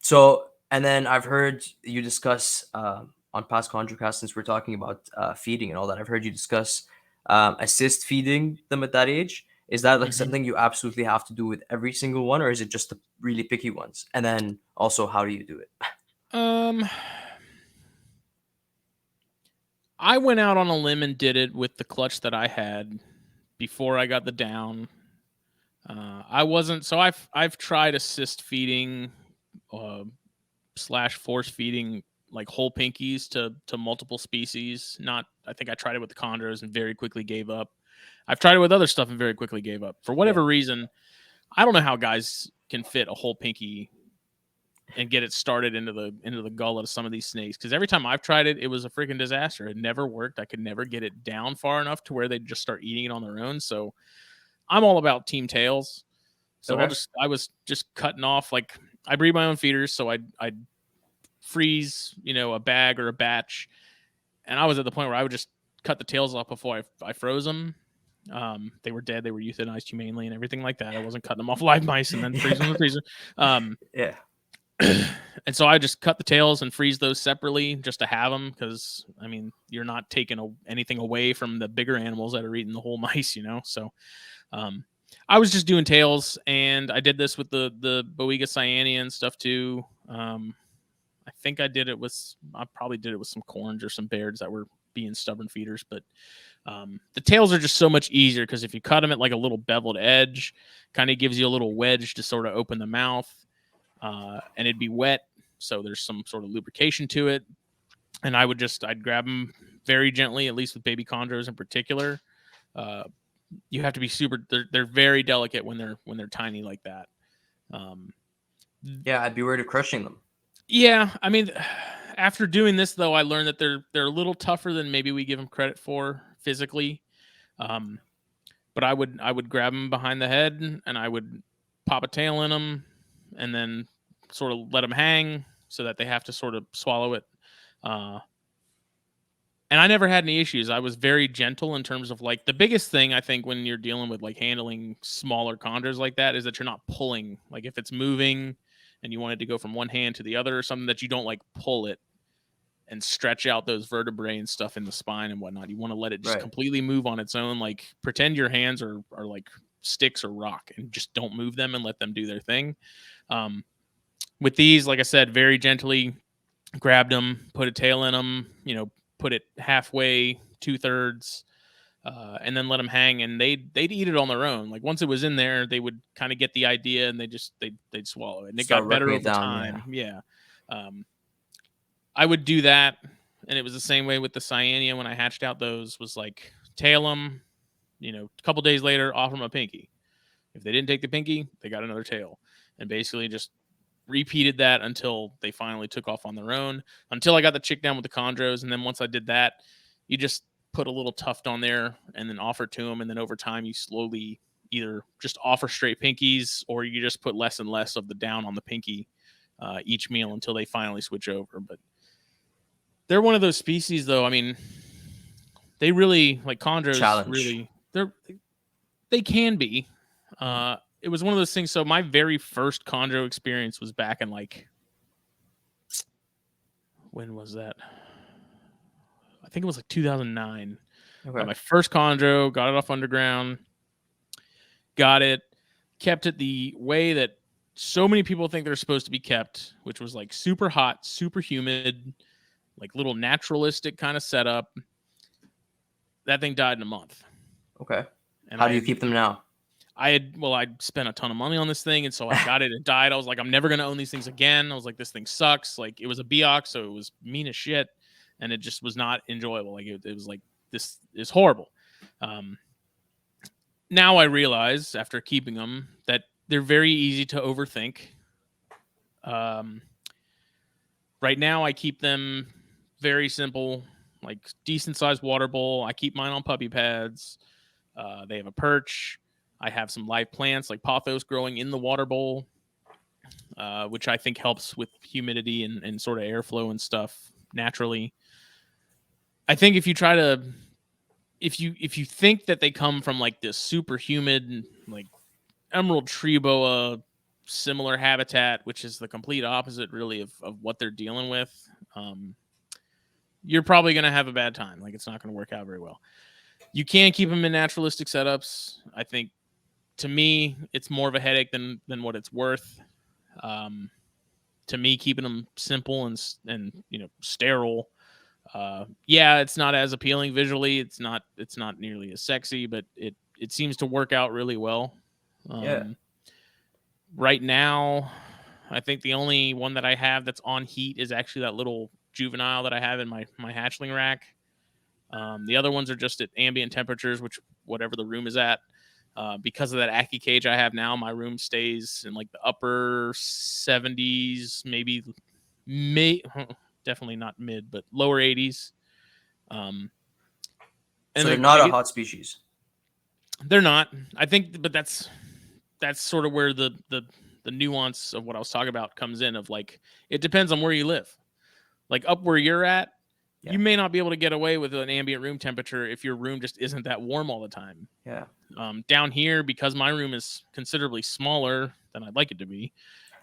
So, and then I've heard you discuss on past Chondrocast, since we're talking about feeding and all that, I've heard you discuss assist feeding them at that age. Is that like hmm something you absolutely have to do with every single one, or is it just the really picky ones? And then also, how do you do it? Um, I went out on a limb and did it with the clutch that I had before I got the down. I wasn't so I've tried assist feeding uh, slash force feeding like whole pinkies to multiple species. Not I think I tried it with the chondros and very quickly gave up. I've tried it with other stuff and very quickly gave up. For Yeah. whatever reason, I don't know how guys can fit a whole pinky and get it started into the gullet of some of these snakes. Because every time I've tried it, it was a freaking disaster. It never worked. I could never get it down far enough to where they'd just start eating it on their own. So I'm all about team tails. So Okay. I was just cutting off like I breed my own feeders, so I'd freeze, you know, a bag or a batch, and I was at the point where I would just cut the tails off before I froze them. They were dead, they were euthanized humanely and everything like that. I wasn't cutting them off live mice and then freezing them in the freezer. Yeah. And so I just cut the tails and freeze those separately just to have them because I mean you're not taking anything away from the bigger animals that are eating the whole mice, you know. So um, I was just doing tails, and I did this with the Boiga cyanea and stuff too. I think I probably did it with some corns or some bears that were being stubborn feeders, but the tails are just so much easier because if you cut them at like a little beveled edge, kind of gives you a little wedge to sort of open the mouth, and it'd be wet, so there's some sort of lubrication to it. And I'd grab them very gently, at least with baby chondros in particular. Uh, you have to be super. They're very delicate when they're tiny like that. Um, Yeah. I'd be worried of crushing them. yeah, I mean, after doing this though, I learned that they're a little tougher than maybe we give them credit for physically. Um, but I would grab them behind the head and I would pop a tail in them and then sort of let them hang so that they have to sort of swallow it. Uh, and I never had any issues. I was very gentle in terms of like the biggest thing I think when you're dealing with like handling smaller chondros like that is that you're not pulling. Like if it's moving and you want it to go from one hand to the other or something, that you don't like pull it and stretch out those vertebrae and stuff in the spine and whatnot. You want to let it just Right. completely move on its own. Like pretend your hands are like sticks or rock and just don't move them and let them do their thing. Um, with these, like I said, very gently grabbed them, put a tail in them, you know, put it halfway, 2/3, and then let them hang, and they'd eat it on their own. Like once it was in there, they would kind of get the idea, and they'd swallow it, and it Start got better working it over down. Yeah. time. Yeah, um, I would do that, and it was the same way with the cyanea when I hatched out those. Was like tail them, you know, a couple days later, offer them a pinky. If they didn't take the pinky, they got another tail, and basically just repeated that until they finally took off on their own, until I got the chick down with the chondros. And then once I did that, you just put a little tuft on there and then offer to them. And then over time, you slowly either just offer straight pinkies or you just put less and less of the down on the pinky each meal until they finally switch over. But they're one of those species, though. I mean, they really like chondros. Challenge. Really, they're They can be. It was one of those things. So my very first chondro experience was back in like, when was that? I think it was like 2009. Okay. My first chondro, got it off underground, got it, kept it the way that so many people think they're supposed to be kept, which was like super hot, super humid, like little naturalistic kind of setup. That thing died in a month. Okay. And How do you keep them now? I spent a ton of money on this thing, and so I got it. It died. I was like, I'm never gonna own these things again. I was like, this thing sucks. Like, it was a Beox, so it was mean as shit, and it just was not enjoyable. Like, it was like, this is horrible. Now I realize after keeping them that they're very easy to overthink. Right now I keep them very simple, like decent sized water bowl. I keep mine on puppy pads. They have a perch. I have some live plants like pothos growing in the water bowl, which I think helps with humidity and sort of airflow and stuff naturally. I think if you try to, if you think that they come from like this super humid, like emerald tree boa similar habitat, which is the complete opposite really of what they're dealing with, you're probably going to have a bad time. Like, it's not going to work out very well. You can keep them in naturalistic setups. I think, to me, it's more of a headache than what it's worth. To me, keeping them simple and sterile, yeah, it's not as appealing visually. It's not nearly as sexy, but it seems to work out really well. Yeah. Right now, I think the only one that I have that's on heat is actually that little juvenile that I have in my hatchling rack. The other ones are just at ambient temperatures, which whatever the room is at. Because of that Aki cage I have now, my room stays in like the upper 70s, maybe definitely not mid, but lower 80s. And So they're not a hot species. They're not. I think, but that's sort of where the nuance of what I was talking about comes in. Of like, it depends on where you live. Like, up where you're at, you may not be able to get away with an ambient room temperature if your room just isn't that warm all the time. Yeah. Down here, because my room is considerably smaller than I'd like it to be,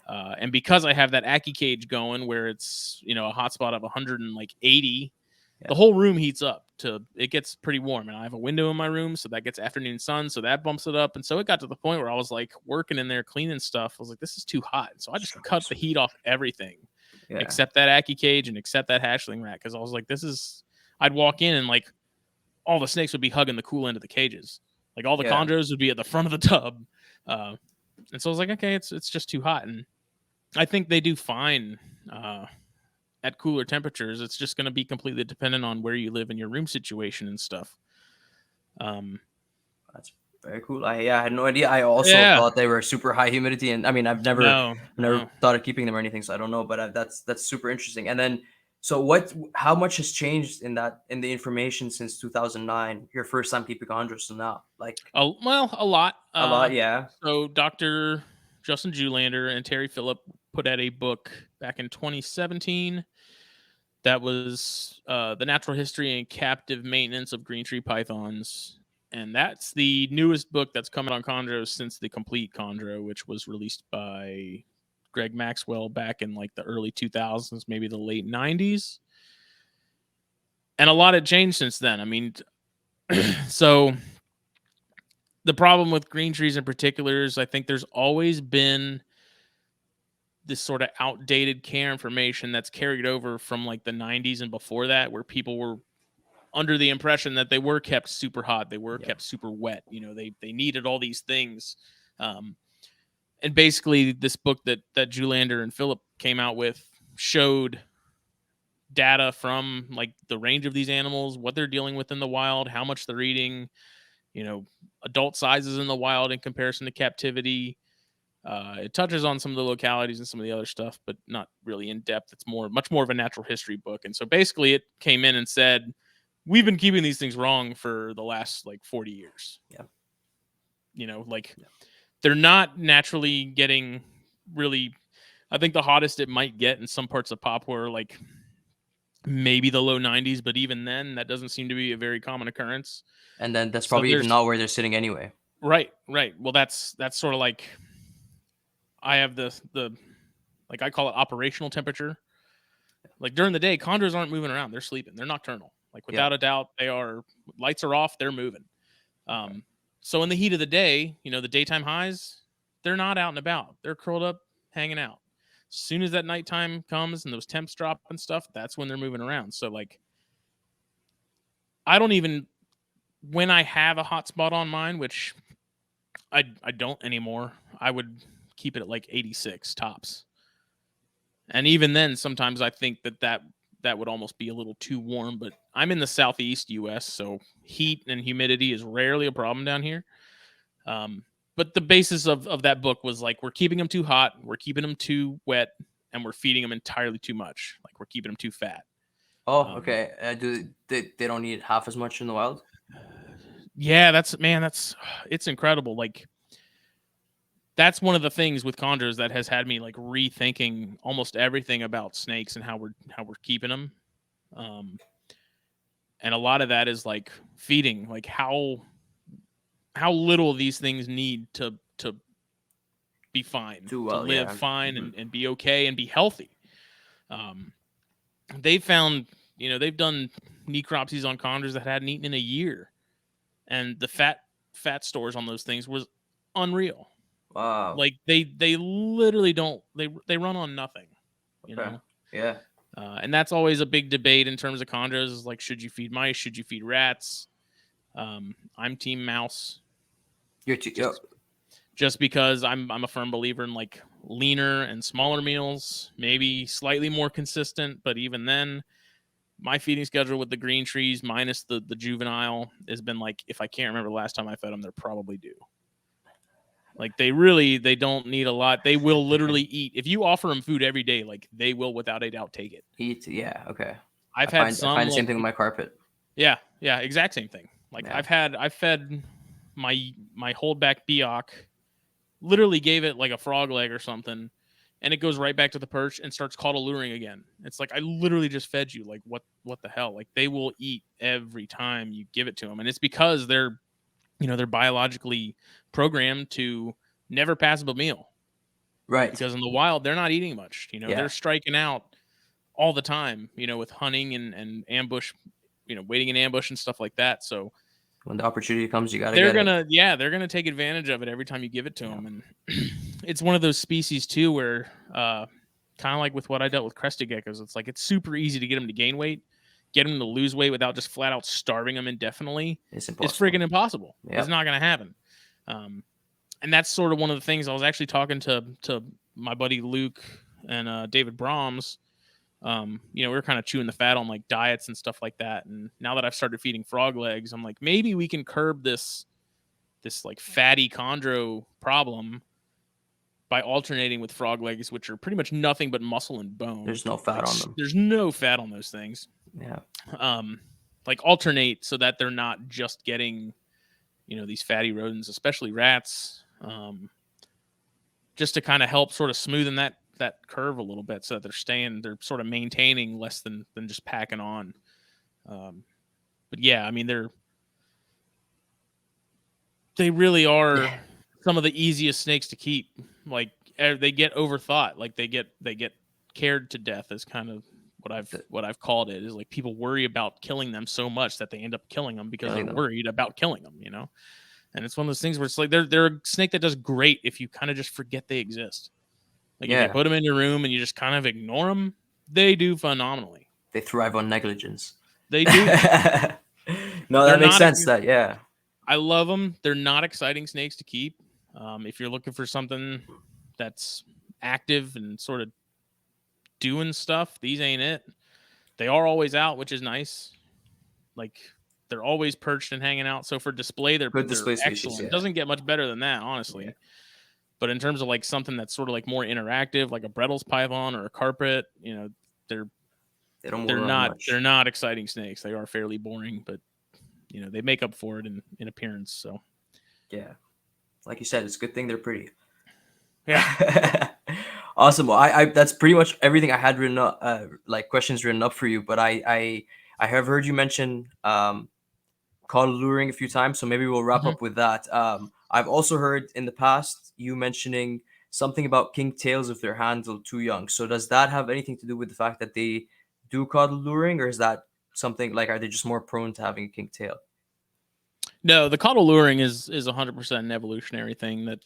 and because I have that Aki cage going where it's a hotspot of 180, the whole room heats up it gets pretty warm, and I have a window in my room, so that gets afternoon sun, so that bumps it up. And so it got to the point where I was like working in there cleaning stuff. I was like, this is too hot, so I just cut the heat off everything. Except that Aki cage and except that hatchling rack, because I was like, I'd walk in and like all the snakes would be hugging the cool end of the cages. Like, all the chondros would be at the front of the tub. And so I was like, okay, it's just too hot. And I think they do fine at cooler temperatures. It's just going to be completely dependent on where you live in your room situation and stuff. That's very cool. I had no idea. I also thought they were super high humidity, and I mean, I've never thought of keeping them or anything, so I don't know. But that's super interesting. And then, so how much has changed in the information since 2009, your first time keeping chondros, to now? Like, a lot. A lot, yeah. So Dr. Justin Julander and Terry Phillip put out a book back in 2017 that was the natural history and captive maintenance of green tree pythons. And that's the newest book that's come out on chondros since the Complete Chondro, which was released by Greg Maxwell back in like the early 2000s, maybe the late 90s. And a lot had changed since then. I mean, so the problem with green trees in particular is I think there's always been this sort of outdated care information that's carried over from like the 90s and before that, where people were under the impression that they were kept super hot, they were kept super wet, they needed all these things. And basically this book that Julander and Phillip came out with showed data from like the range of these animals, what they're dealing with in the wild, how much they're eating, adult sizes in the wild in comparison to captivity. It touches on some of the localities and some of the other stuff, but not really in depth. It's much more of a natural history book. And so basically it came in and said, we've been keeping these things wrong for the last like 40 years. They're not naturally getting really, I think the hottest it might get in some parts of Papua are like maybe the low 90s, but even then that doesn't seem to be a very common occurrence. And then that's probably even not where they're sitting anyway. Right. Well, that's sort of like I have the like I call it operational temperature. Like during the day, chondros aren't moving around; they're sleeping. They're nocturnal. Like Yeah. without a doubt, they are. Lights are off; they're moving. So in the heat of the day, the daytime highs, they're not out and about. They're curled up, hanging out. As soon as that nighttime comes and those temps drop and stuff, that's when they're moving around. So like, I don't even when I have a hot spot on mine, which I don't anymore. I would keep it at like 86 tops. And even then, sometimes I think that would almost be a little too warm. But I'm in the southeast U.S., so heat and humidity is rarely a problem down here. But the basis of that book was like we're keeping them too hot, we're keeping them too wet, and we're feeding them entirely too much. Like we're keeping them too fat. Oh, okay. Do they don't eat half as much in the wild? Yeah, that's it's incredible. Like that's one of the things with chondros that has had me like rethinking almost everything about snakes and how we're keeping them. And a lot of that is like feeding, like how little these things need to be fine, Too to well, live yeah. fine and be okay and be healthy. They found, they've done necropsies on chondros that hadn't eaten in a year, and the fat stores on those things was unreal. Wow. Like they literally don't they run on nothing, Okay. Yeah. And that's always a big debate in terms of chondros. Is like, should you feed mice? Should you feed rats? I'm team mouse. You're Just because I'm a firm believer in like leaner and smaller meals, maybe slightly more consistent, but even then, my feeding schedule with the green trees minus the juvenile has been like, if I can't remember the last time I fed them, they're probably due. Like they don't need a lot. They will literally eat. If you offer them food every day, like they will without a doubt take it. Eat, yeah, okay. I find the the same thing with my carpet. Yeah, exact same thing. Like Yeah. I've fed my holdback Biak, literally gave it like a frog leg or something, and it goes right back to the perch and starts caudal-luring again. It's like I literally just fed you. Like what the hell? Like they will eat every time you give it to them, and it's because they're biologically programmed to never pass up a meal. Right. Because in the wild, they're not eating much. They're striking out all the time, with hunting and ambush, waiting in ambush and stuff like that. So when the opportunity comes, you gotta they're get gonna it. Yeah, they're gonna take advantage of it every time you give it to them. And it's one of those species too where kind of like with what I dealt with crested geckos, it's like it's super easy to get them to gain weight, get them to lose weight without just flat out starving them indefinitely. It's freaking impossible. Yep. It's not gonna happen. And that's sort of one of the things I was actually talking to my buddy Luke and David Brahms. We were kind of chewing the fat on like diets and stuff like that. And now that I've started feeding frog legs, I'm like, maybe we can curb this like fatty chondro problem by alternating with frog legs, which are pretty much nothing but muscle and bone. There's no fat on them. There's no fat on those things. Yeah. Like alternate so that they're not just getting, these fatty rodents, especially rats, just to kind of help sort of smoothen that curve a little bit so that they're sort of maintaining less than just packing on. But yeah, I mean, they really are some of the easiest snakes to keep. Like they get overthought, like they get cared to death is kind of what I've called it, is like people worry about killing them so much that they end up killing them because they're worried about killing them, And it's one of those things where it's like they're a snake that does great if you kind of just forget they exist. Like if you put them in your room and you just kind of ignore them, they do phenomenally. They thrive on negligence. They do. No, that makes sense. I love them. They're not exciting snakes to keep. If you're looking for something that's active and sort of doing stuff, these ain't it. They are always out, which is nice. Like they're always perched and hanging out. So for display, they're excellent. Species, yeah. It doesn't get much better than that, honestly. Yeah. But in terms of like something that's sort of like more interactive, like a Brettles python or a carpet, they're not exciting snakes. They are fairly boring, but they make up for it in appearance. So yeah, like you said, it's a good thing they're pretty. Yeah. Awesome. Well, I that's pretty much everything I had written up, like questions written up for you. But I have heard you mention caudal luring a few times, so maybe we'll wrap up with that. I've also heard in the past you mentioning something about kink tails if they're handled too young. So does that have anything to do with the fact that they do coddle luring, or is that something like, are they just more prone to having a kink tail? No, the caudal luring is 100% an evolutionary thing that,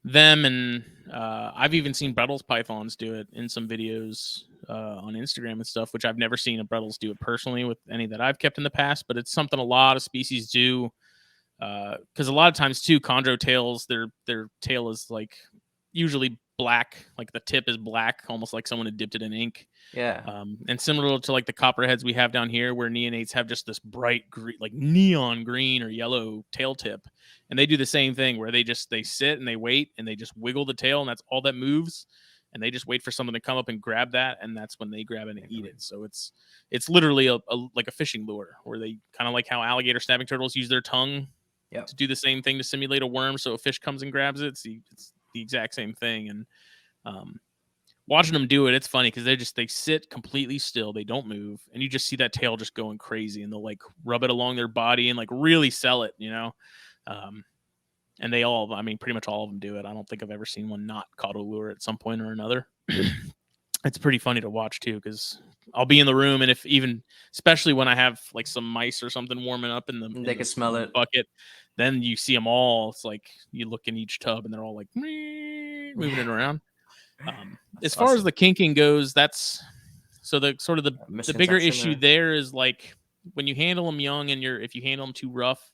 them and I've even seen Brettles pythons do it in some videos on Instagram and stuff, which I've never seen a Brettles do it personally with any that I've kept in the past, but it's something a lot of species do. Because a lot of times too, chondro tails, their tail is like usually black, like the tip is black, almost like someone had dipped it in ink. Yeah. And similar to like the copperheads we have down here, where neonates have just this bright green, like neon green or yellow tail tip, and they do the same thing where they sit and they wait and they just wiggle the tail, and that's all that moves, and they just wait for someone to come up and grab that, and that's when they grab it and eat it. So it's literally like a fishing lure, where they kind of like how alligator snapping turtles use their tongue Yep. to do the same thing to simulate a worm, so a fish comes and grabs it. It's the exact same thing, and watching them do it, it's funny because they sit completely still, they don't move, and you just see that tail just going crazy, and they'll like rub it along their body and like really sell it, and they all, I mean, pretty much all of them do it. I don't think I've ever seen one not caudal lure at some point or another. It's pretty funny to watch too, because I'll be in the room, and if even, especially when I have like some mice or something warming up in They can smell it. bucket, then you see them all. It's like you look in each tub, and they're all like moving it around. As far as the kinking goes, that's so the sort of the bigger issue there is like when you handle them young, and if you handle them too rough,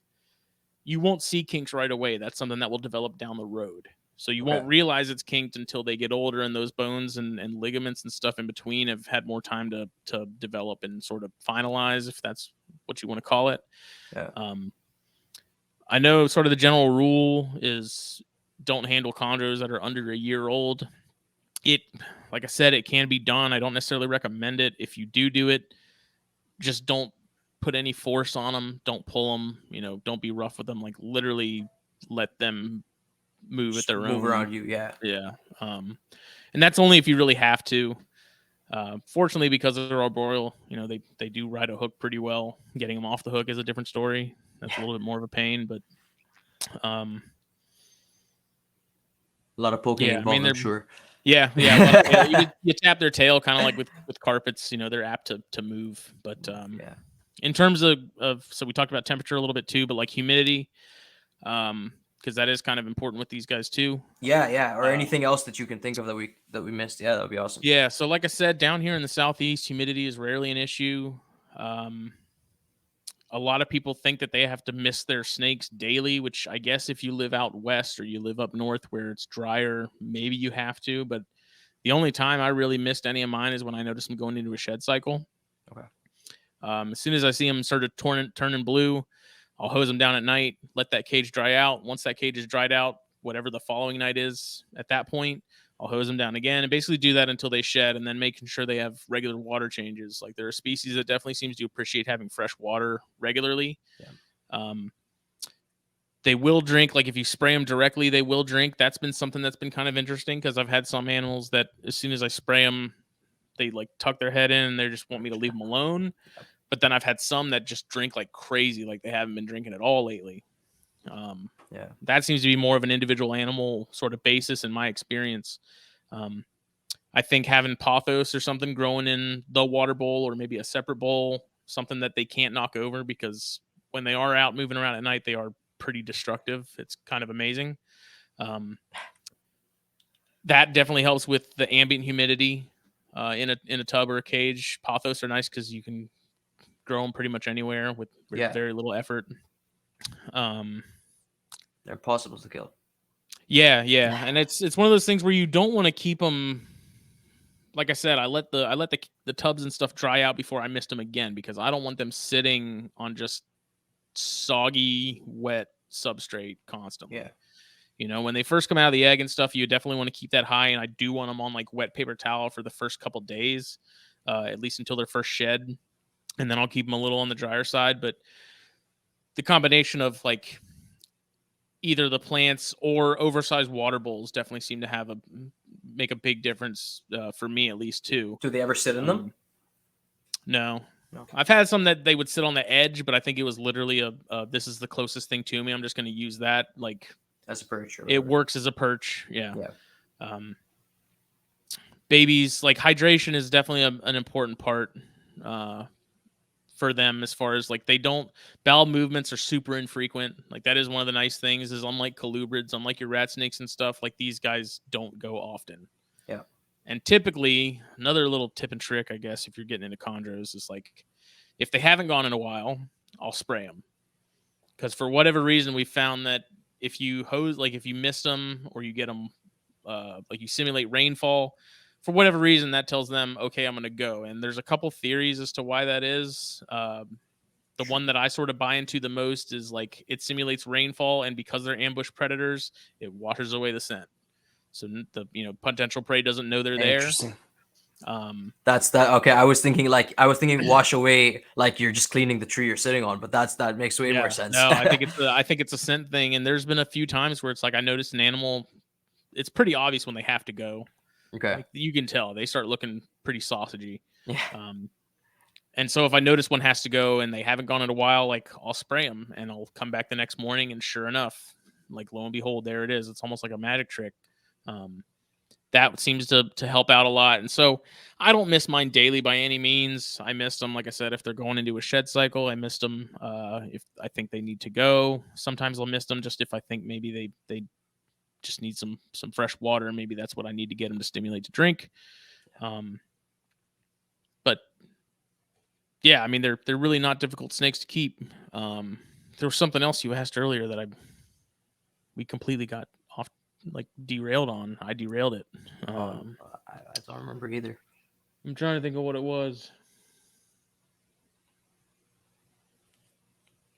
you won't see kinks right away. That's something that will develop down the road. So you won't realize it's kinked until they get older, and those bones and ligaments and stuff in between have had more time to develop and sort of finalize, if that's what you want to call it. Yeah. I know sort of the general rule is don't handle chondros that are under a year old. Like I said, it can be done. I don't necessarily recommend it. If you do it, just don't put any force on them. Don't pull them. Don't be rough with them. Like literally let them move at their own. Move around you, yeah. Yeah. And that's only if you really have to. Fortunately, because they're arboreal, they do ride a hook pretty well. Getting them off the hook is a different story. That's a little bit more of a pain, but a lot of poking involved, I'm sure. Yeah. You tap their tail kind of like with carpets. They're apt to move. But in terms of so we talked about temperature a little bit too, but like humidity, because that is kind of important with these guys too. Yeah. Or anything else that you can think of that we missed. Yeah, that would be awesome. Yeah. So like I said, down here in the Southeast, humidity is rarely an issue. A lot of people think that they have to mist their snakes daily, which I guess if you live out west or you live up north where it's drier, maybe you have to. But the only time I really missed any of mine is when I noticed them going into a shed cycle. Okay. As soon as I see them sort of turning blue, I'll hose them down at night, let that cage dry out. Once that cage is dried out, whatever the following night is at that point, I'll hose them down again and basically do that until they shed, and then making sure they have regular water changes. Like there are species that definitely seems to appreciate having fresh water regularly. Yeah. They will drink. Like if you spray them directly, they will drink. That's been something that's been kind of interesting, because I've had some animals that as soon as I spray them, they like tuck their head in and they just want me to leave them alone. But then I've had some that just drink like crazy, like they haven't been drinking at all lately. That seems to be more of an individual animal sort of basis in my experience. I think having pothos or something growing in the water bowl, or maybe a separate bowl, something that they can't knock over, because when they are out moving around at night, they are pretty destructive. It's kind of amazing. That definitely helps with the ambient humidity in a tub or a cage. Pothos are nice because you can grow them pretty much anywhere with very little effort. They're impossible to kill. Yeah, and it's one of those things where you don't want to keep them. Like I said, I let the tubs and stuff dry out before I mist them again, because I don't want them sitting on just soggy, wet substrate constantly. Yeah. When they first come out of the egg and stuff, you definitely want to keep that high, and I do want them on like wet paper towel for the first couple days, at least until their first shed, and then I'll keep them a little on the drier side. But the combination of like either the plants or oversized water bowls definitely seem to make a big difference for me, at least too. Do they ever sit in them? No. No. I've had some that they would sit on the edge, but I think it was literally this is the closest thing to me. I'm just going to use that. Like, as a perch. Or it works as a perch. Yeah. Yeah. Babies, like, hydration is definitely an important part for them, as far as like bowel movements are super infrequent. Like, that is one of the nice things, is unlike colubrids, unlike your rat snakes and stuff, like, these guys don't go often. Yeah. And typically, another little tip and trick, I guess, if you're getting into chondros, is like, if they haven't gone in a while, I'll spray them. Because for whatever reason, we found that if you missed them, or you get them, like, you simulate rainfall, for whatever reason, that tells them, okay, I'm going to go. And there's a couple theories as to why that is. The one that I sort of buy into the most is, like, it simulates rainfall, and because they're ambush predators, it washes away the scent. So the potential prey doesn't know they're there. Interesting. That's that. Okay, I was thinking wash away, like you're just cleaning the tree you're sitting on, but that makes way more sense. No, I think it's a scent thing, and there's been a few times where it's like, I noticed an animal. It's pretty obvious when they have to go. Okay, like, you can tell they start looking pretty sausagey. Yeah. And so if I notice one has to go and they haven't gone in a while, like, I'll spray them, and I'll come back the next morning, and sure enough, like, lo and behold, there it is. It's almost like a magic trick. That seems to help out a lot. And so I don't miss mine daily by any means. I missed them, like I said, if they're going into a shed cycle. I missed them if I think they need to go. Sometimes I'll miss them just if I think maybe they just need some fresh water. Maybe that's what I need to get them to stimulate to drink. But yeah, I mean, they're really not difficult snakes to keep. There was something else you asked earlier that we completely got off, like, derailed on. I derailed it. I don't remember either. I'm trying to think of what it was.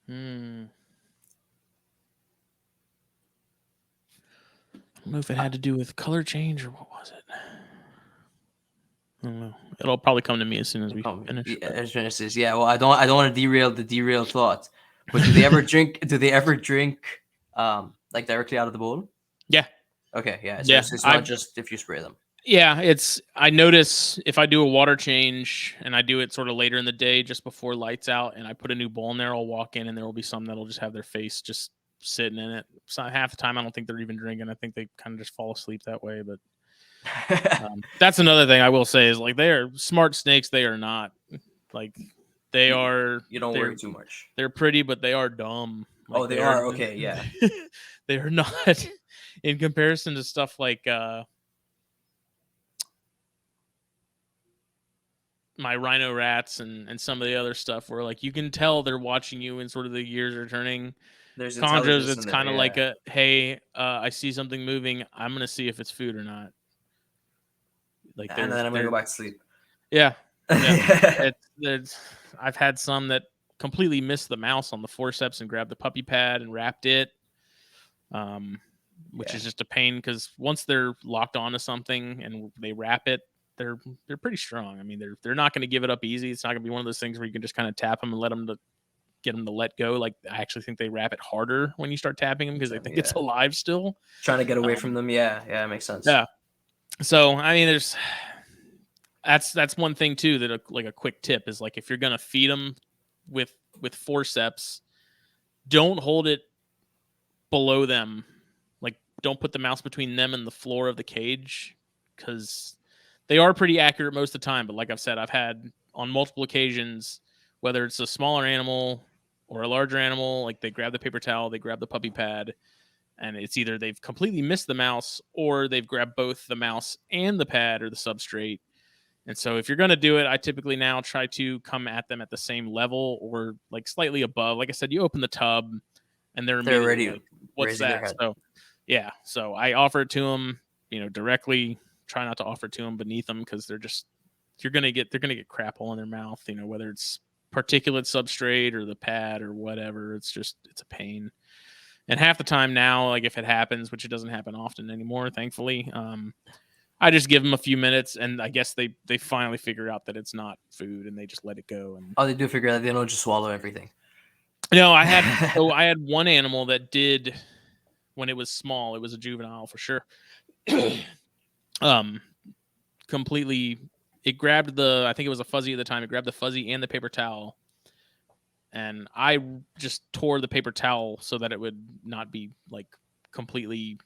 I don't know if it had to do with color change or what was it. I don't know. It'll probably come to me as soon as we finish. Yeah. Well, I don't want to derail the derailed thought. But do they ever drink? Like, directly out of the bowl? Yeah. Okay. Yeah. So it's not just if you spray them. Yeah, I notice if I do a water change and I do it sort of later in the day, just before lights out, and I put a new bowl in there, I'll walk in and there will be some that'll just have their face just sitting in it. So half the time, I don't think they're even drinking. I think they kind of just fall asleep that way. But that's another thing I will say is, like, they are smart snakes. They are not, like, they are. You don't worry too much. They're pretty, but they are dumb. Like, they are. Okay. Yeah. They are not in comparison to stuff like my rhino rats and some of the other stuff, where, like, you can tell they're watching you and sort of the gears are turning. There's Chondros, it's kind of like a, hey, I see something moving. I'm going to see if it's food or not. Like, and then I'm going to go back to sleep. Yeah. I've had some that completely missed the mouse on the forceps and grabbed the puppy pad and wrapped it, which is just a pain, because once they're locked onto something and they wrap it, they're pretty strong. I mean, they're not going to give it up easy. It's not going to be one of those things where you can just kind of tap them and get them to let go. Like, I actually think they wrap it harder when you start tapping them, because they think it's alive still. Trying to get away from them. Yeah, it makes sense. Yeah. So, I mean, that's one thing too, that a quick tip is, like, if you're going to feed them with forceps, don't hold it below them. Like, don't put the mouse between them and the floor of the cage, because they are pretty accurate most of the time. But like I've said, I've had on multiple occasions, whether it's a smaller animal or a larger animal, like, they grab the paper towel, they grab the puppy pad, and it's either they've completely missed the mouse or they've grabbed both the mouse and the pad or the substrate. And so if you're going to do it, I typically now try to come at them at the same level or, like, slightly above. Like I said, you open the tub and they're already like, what's that? So yeah, so I offer it to them, directly. Try not to offer it to them beneath them, because they're going to get crap all in their mouth, whether it's particulate substrate or the pad or whatever. It's a pain. And half the time now, like, if it happens, which it doesn't happen often anymore, thankfully, I just give them a few minutes, and I guess they finally figure out that it's not food, and they just let it go. And they do figure out they don't just swallow everything. No, I had one animal that did, when it was small. It was a juvenile for sure. Completely it grabbed I think it was a fuzzy at the time. It grabbed the fuzzy and the paper towel. And I just tore the paper towel so that it would not be like completely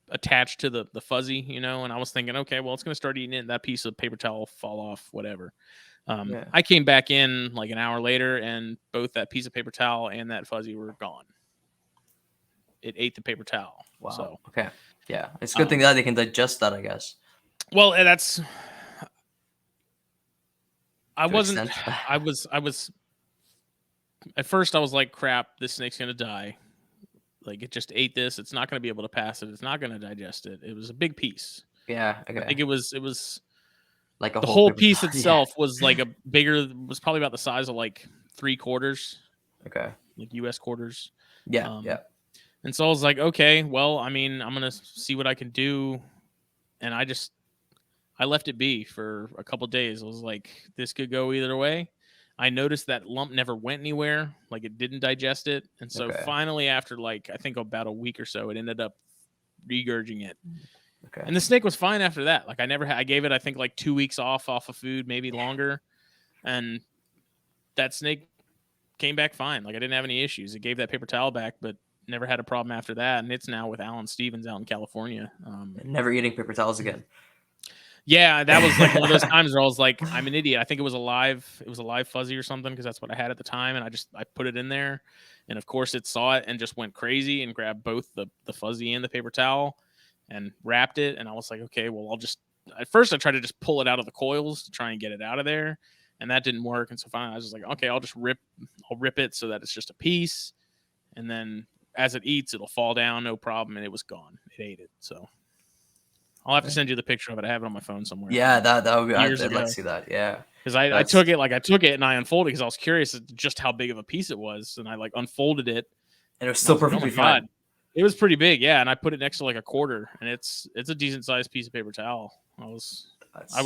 attached to the fuzzy, and I was thinking, okay, well, it's going to start eating it. That piece of paper towel will fall off, whatever. I came back in like an hour later and both that piece of paper towel and that fuzzy were gone. It ate the paper towel. Wow. So, okay. Yeah. It's a good thing that they can digest that, I guess. Well, that's... I wasn't... I was... At first, I was like, crap, this snake's going to die. Like, it just ate this. It's not going to be able to pass it. It's not going to digest it. It was a big piece. Yeah. Okay. I think it was like the whole piece itself was like was probably about the size of like 3 quarters. Okay. Like US quarters. Yeah. Yeah. And so I was like, okay, well, I mean, I'm going to see what I can do. And I left it be for a couple of days. I was like, this could go either way. I noticed that lump never went anywhere. Like, it didn't digest it. And so finally, after like, I think about a week or so, it ended up regurging it. Okay. And the snake was fine after that. Like, I gave it, I think, like 2 weeks off of food, maybe longer. And that snake came back fine. Like, I didn't have any issues. It gave that paper towel back, but never had a problem after that. And it's now with Alan Stevens out in California. Never eating paper towels again. Yeah, that was like one of those times where I was like, I'm an idiot. I think it was a live fuzzy or something, because that's what I had at the time. And I put it in there. And of course it saw it and just went crazy and grabbed both the fuzzy and the paper towel and wrapped it. And I was like, okay, well, at first I tried to just pull it out of the coils to try and get it out of there. And that didn't work. And so finally I was just like, okay, I'll rip it so that it's just a piece. And then as it eats, it'll fall down, no problem. And it was gone. It ate it. So I'll have to send you the picture of it. I have it on my phone somewhere. Yeah, that would be. I'd like to see that. Yeah, because I took it and I unfolded because I was curious just how big of a piece it was, and I like unfolded it, and it was still perfectly fine. God. It was pretty big, yeah. And I put it next to like a quarter, and it's a decent sized piece of paper towel. I was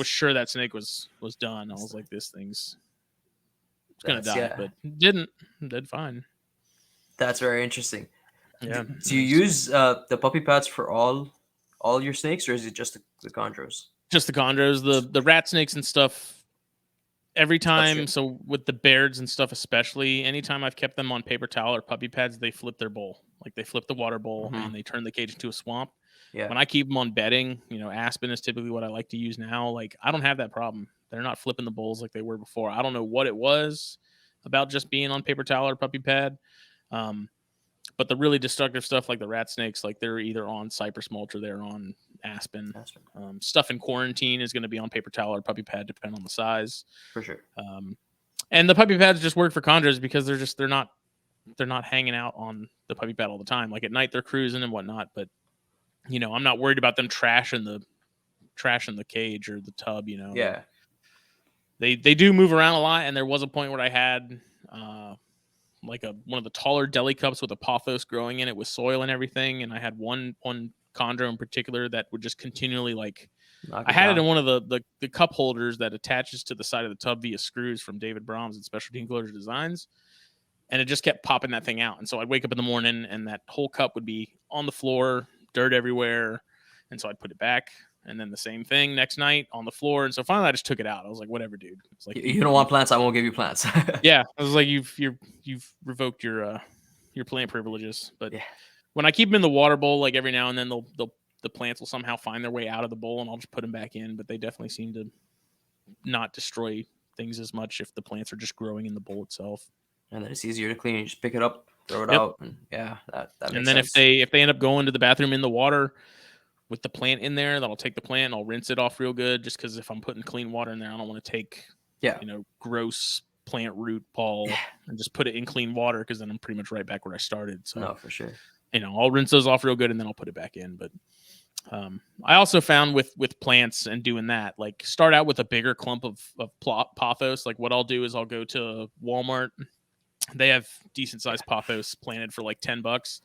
sure that snake was done. I was like, this thing's gonna die, but it didn't. It did fine. That's very interesting. Yeah. Do you use the puppy pads for all your snakes, or is it just the chondros? Just the chondros, the rat snakes and stuff. Every time, so with the Bairds and stuff especially, anytime I've kept them on paper towel or puppy pads, they flip their bowl. Like, they flip the water bowl and they turn the cage into a swamp. Yeah. When I keep them on bedding, Aspen is typically what I like to use now. Like, I don't have that problem. They're not flipping the bowls like they were before. I don't know what it was about just being on paper towel or puppy pad. But the really destructive stuff, like the rat snakes, like they're either on cypress mulch or they're on aspen. Stuff in quarantine is going to be on paper towel or puppy pad, depending on the size. For sure. And the puppy pads just work for chondros because they're not hanging out on the puppy pad all the time. Like, at night they're cruising and whatnot, but I'm not worried about them trashing the cage or the tub. Yeah. They do move around a lot, and there was a point where I had like one of the taller deli cups with a pothos growing in it with soil and everything, and I had one chondro in particular that would just continually I had it in one of the cup holders that attaches to the side of the tub via screws from David Brahms and Specialty Enclosure Designs, and it just kept popping that thing out. And so I'd wake up in the morning and that whole cup would be on the floor, dirt everywhere, and so I'd put it back. And then the same thing next night on the floor. And so finally I just took it out. I was like, whatever, dude. It's like, you don't want plants, I won't give you plants. Yeah. I was like, you've revoked your plant privileges. But when I keep them in the water bowl, like every now and then the plants will somehow find their way out of the bowl and I'll just put them back in. But they definitely seem to not destroy things as much if the plants are just growing in the bowl itself. And then it's easier to clean. You just pick it up, throw it out. And that makes and then sense. If they end up going to the bathroom in the water with the plant in there, then I'll take the plant and I'll rinse it off real good, just because if I'm putting clean water in there, I don't want to take gross plant root ball and just put it in clean water, because then I'm pretty much right back where I started. So no, for sure. I'll rinse those off real good and then I'll put it back in. But I also found with plants and doing that, like, start out with a bigger clump of pothos. Like, what I'll do is I'll go to Walmart. They have decent sized pothos planted for like $10.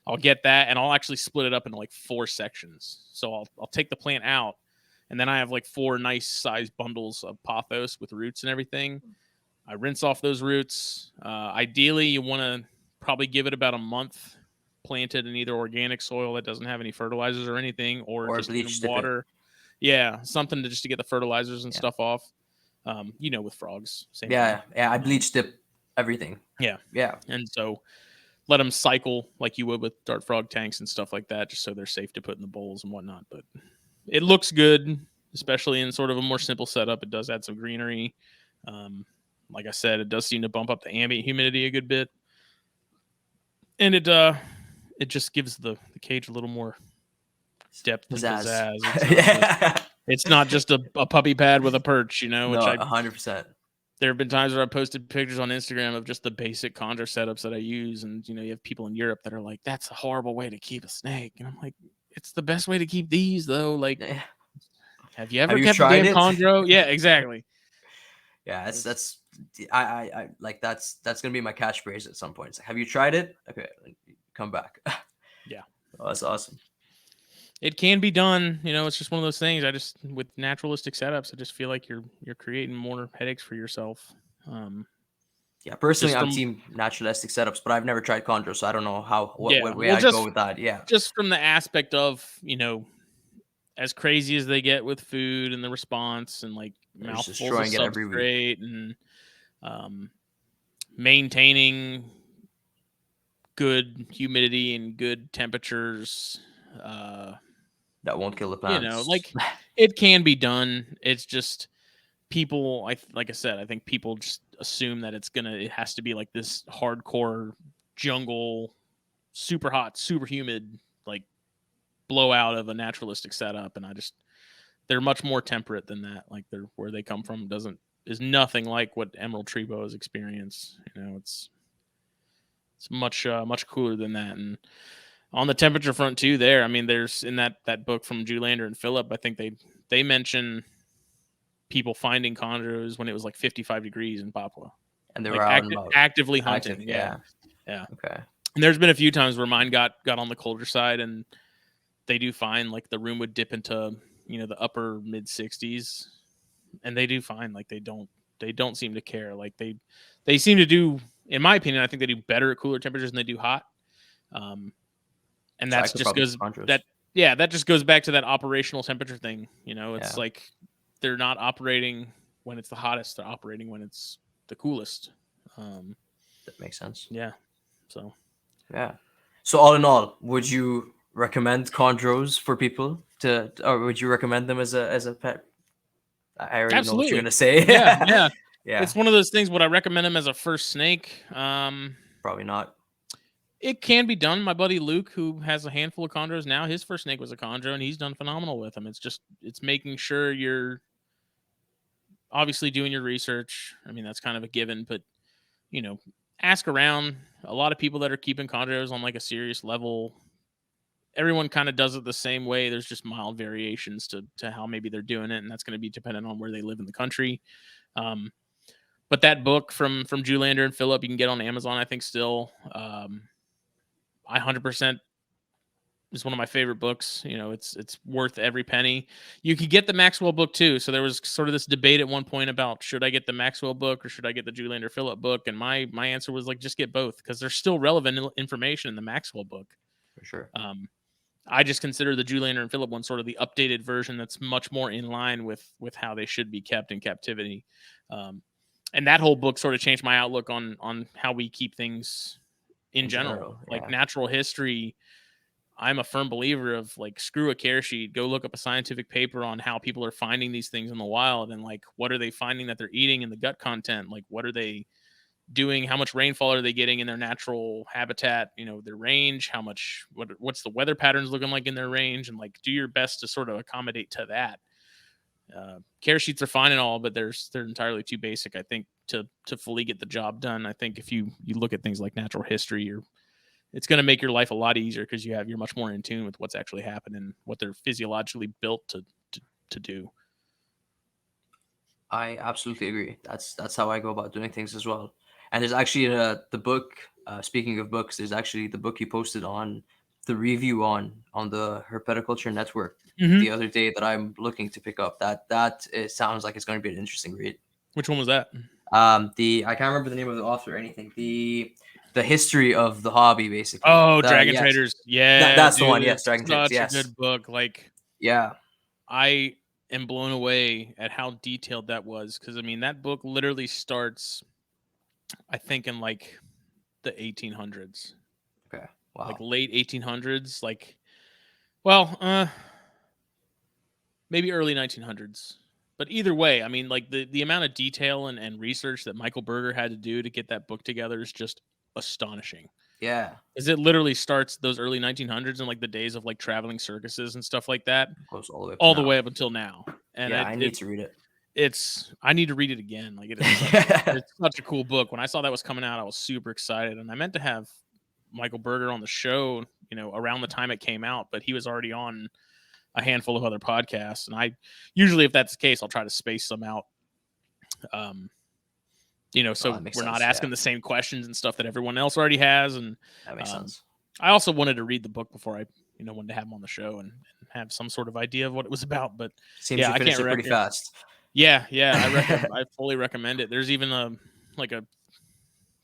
I'll get that and I'll actually split it up into like 4 sections. So I'll take the plant out, and then I have like 4 nice sized bundles of pothos with roots and everything. I rinse off those roots. Ideally, you want to probably give it about a month planted in either organic soil that doesn't have any fertilizers or anything, or just in water. Yeah, something to just to get the fertilizers and Yeah. stuff off. With frogs, same thing. Yeah. I bleach dip everything. Yeah, Yeah. and so let them cycle like you would with dart frog tanks and stuff like that, just so they're safe to put in the bowls and whatnot. But it looks good, especially in sort of a more simple setup. It does add some greenery. Like I said, it does seem to bump up the ambient humidity a good bit, and it just gives the cage a little more depth and pizzazz. It's not just a puppy pad with a perch, which No, 100%. There have been times where I posted pictures on Instagram of just the basic Chondro setups that I use, and you have people in Europe that are like, "That's a horrible way to keep a snake," and I'm like, "It's the best way to keep these, though." Like, have you ever kept a damn Chondro? Yeah, exactly. Yeah, that's I like that's gonna be my catchphrase at some point. It's like, have you tried it? Okay, come back. Yeah, that's awesome. It can be done. It's just one of those things. I just with naturalistic setups, I just feel like you're creating more headaches for yourself. Yeah, personally, I'm team naturalistic setups, but I've never tried Chondro, so I don't know what way I'd go with that. Yeah, just from the aspect of as crazy as they get with food and the response and like mouthfuls of substrate and maintaining good humidity and good temperatures. That won't kill the plants. Like it can be done. It's just people. Like I said, I think people just assume that it has to be like this hardcore jungle, super hot, super humid, like blowout of a naturalistic setup, and they're much more temperate than that. Like where they come from is nothing like what emerald tree boas experience. It's much cooler than that. And on the temperature front too, there's in that book from Julander and Phillip, I think they mention people finding chondros when it was like 55 degrees in Papua, and they were actively hunting. Yeah. Okay. And there's been a few times where mine got on the colder side, and they do find like the room would dip into the upper mid 60s, and they do find like they don't seem to care. Like they seem to do, in my opinion, I think they do better at cooler temperatures than they do hot. And that just goes back to that operational temperature thing. It's like they're not operating when it's the hottest; they're operating when it's the coolest. That makes sense. Yeah. So. Yeah. So all in all, would you recommend Chondros for people or would you recommend them as a pet? I already know what you're gonna say. Yeah. It's one of those things. Would I recommend them as a first snake? Probably not. It can be done. My buddy Luke, who has a handful of Chondros now, his first snake was a Chondro, and he's done phenomenal with them. It's making sure you're obviously doing your research. That's kind of a given, but ask around. A lot of people that are keeping Chondros on like a serious level, everyone kind of does it the same way. There's just mild variations to how maybe they're doing it, and that's going to be dependent on where they live in the country. But that book from Julander and Phillip, you can get on Amazon, I think still. I 100% is one of my favorite books. It's worth every penny. You could get the Maxwell book too. So there was sort of this debate at one point about should I get the Maxwell book or should I get the Julander Phillip book? And my answer was like, just get both, because there's still relevant information in the Maxwell book. For sure. I just consider the Julander and Phillip one sort of the updated version that's much more in line with how they should be kept in captivity. And that whole book sort of changed my outlook on how we keep things in general. Like natural history, I'm a firm believer of like, screw a care sheet, go look up a scientific paper on how people are finding these things in the wild, and like, what are they finding that they're eating in the gut content? Like, what are they doing? How much rainfall are they getting in their natural habitat? Their range, what's the weather patterns looking like in their range, and like, do your best to sort of accommodate to that. Care sheets are fine and all, but they're entirely too basic, I think, to fully get the job done. I think if you look at things like natural history, it's going to make your life a lot easier because you're much more in tune with what's actually happening, what they're physiologically built to do. I absolutely agree. That's how I go about doing things as well. And there's actually the book. Speaking of books, there's actually the book you posted on the review on the Herpetoculture Network the other day that I'm looking to pick up. That it sounds like it's going to be an interesting read. Which one was that? I can't remember the name of the author or anything. The history of the hobby, basically. Oh, Dragon Traders. Yeah, that's the one. Yes, Dragon Traders. Yes, such a good book. Like, yeah, I am blown away at how detailed that was. Because I mean, that book literally starts, I think, in like the 1800s, Okay. like Wow. late 1800s, like, well, maybe early 1900s. But either way, I mean, like the amount of detail and research that Michael Berger had to do to get that book together is just astonishing. Yeah. Because it literally starts those early 1900s and like the days of like traveling circuses and stuff like that, Goes all the way up to all the now. way up until now. And Yeah, I need to read it. it's I need to read it again. Like it's such a cool book. When I saw that was coming out, I was super excited, and I meant to have Michael Berger on the show, around the time it came out, but he was already on a handful of other podcasts, and I usually, if that's the case, I'll try to space some out. Um, Oh, so that makes we're not sense. asking Yeah, the same questions and stuff that everyone else already has. And that makes um, sense. I also wanted to read the book before I, wanted to have him on the show and have some sort of idea of what it was about. But Seems yeah, you I finished can't it pretty recommend. fast. Yeah, I fully recommend it. There's even a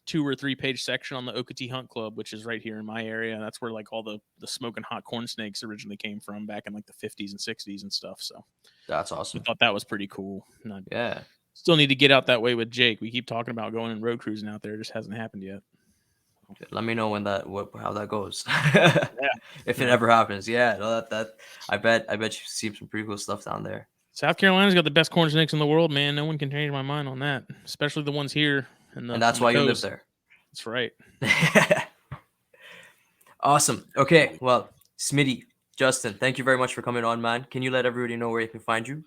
2 or 3 page section on the Okatee Hunt Club, which is right here in my area. That's where like all the smoking hot corn snakes originally came from back in like the 50s and 60s and stuff. So That's I awesome. thought that was pretty cool. And I Yeah. still need to get out that way with Jake. We keep talking about going and road cruising out there. It just hasn't happened yet. Let me know when how that goes. Yeah. If it Yeah. ever happens. Yeah, no, that I bet you see some pretty cool stuff down there. South Carolina's got the best corn snakes in the world, man. No one can change my mind on that, especially the ones here And on that's the why you live coast. there. That's right. Awesome. Okay, well, Smitty, Justin, thank you very much for coming on, man. Can you let everybody know where you can find you?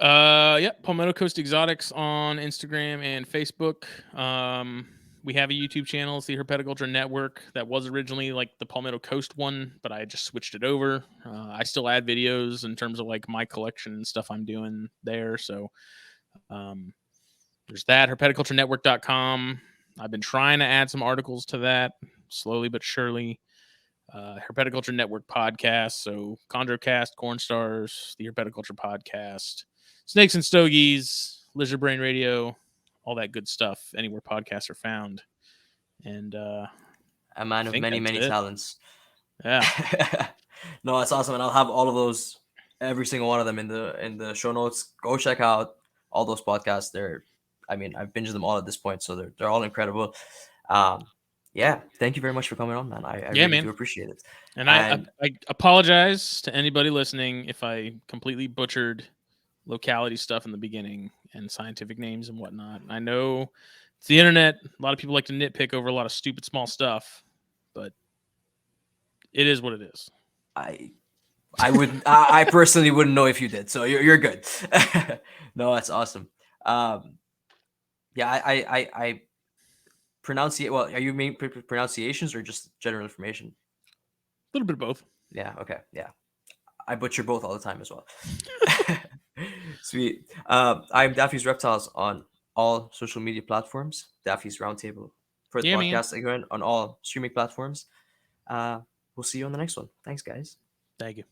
Yep, Palmetto Coast Exotics on Instagram and Facebook. We have a YouTube channel, it's the Herpetoculture Network. That was originally like the Palmetto Coast one, but I just switched it over. I still add videos in terms of like my collection and stuff I'm doing there. So there's that, herpetoculturenetwork.com. I've been trying to add some articles to that slowly but surely. Herpetoculture Network podcast. So Chondrocast, Corn Stars, the Herpetoculture podcast, Snakes and Stogies, Lizard Brain Radio, all that good stuff. Anywhere podcasts are found. And A man I of think many, that's many it. talents. Yeah. No, that's awesome. And I'll have all of those, every single one of them in the show notes. Go check out all those podcasts. I've binged them all at this point, so they're all incredible. Yeah, thank you very much for coming on, man. I Yeah, really man. do appreciate it. And I And apologize to anybody listening if I completely butchered locality stuff in the beginning and scientific names and whatnot. I know it's the internet. A lot of people like to nitpick over a lot of stupid small stuff, but it is what it is. I personally wouldn't know if you did, so you're good. No, that's awesome. Yeah, I pronunciate. Well, are you main pronunciations or just general information? A little bit of both. Yeah. Okay. Yeah. I butcher both all the time as well. Sweet. I'm Daffy's Reptiles on all social media platforms. Daffy's Roundtable for the Yeah, man. podcast again on all streaming platforms. We'll see you on the next one. Thanks, guys. Thank you.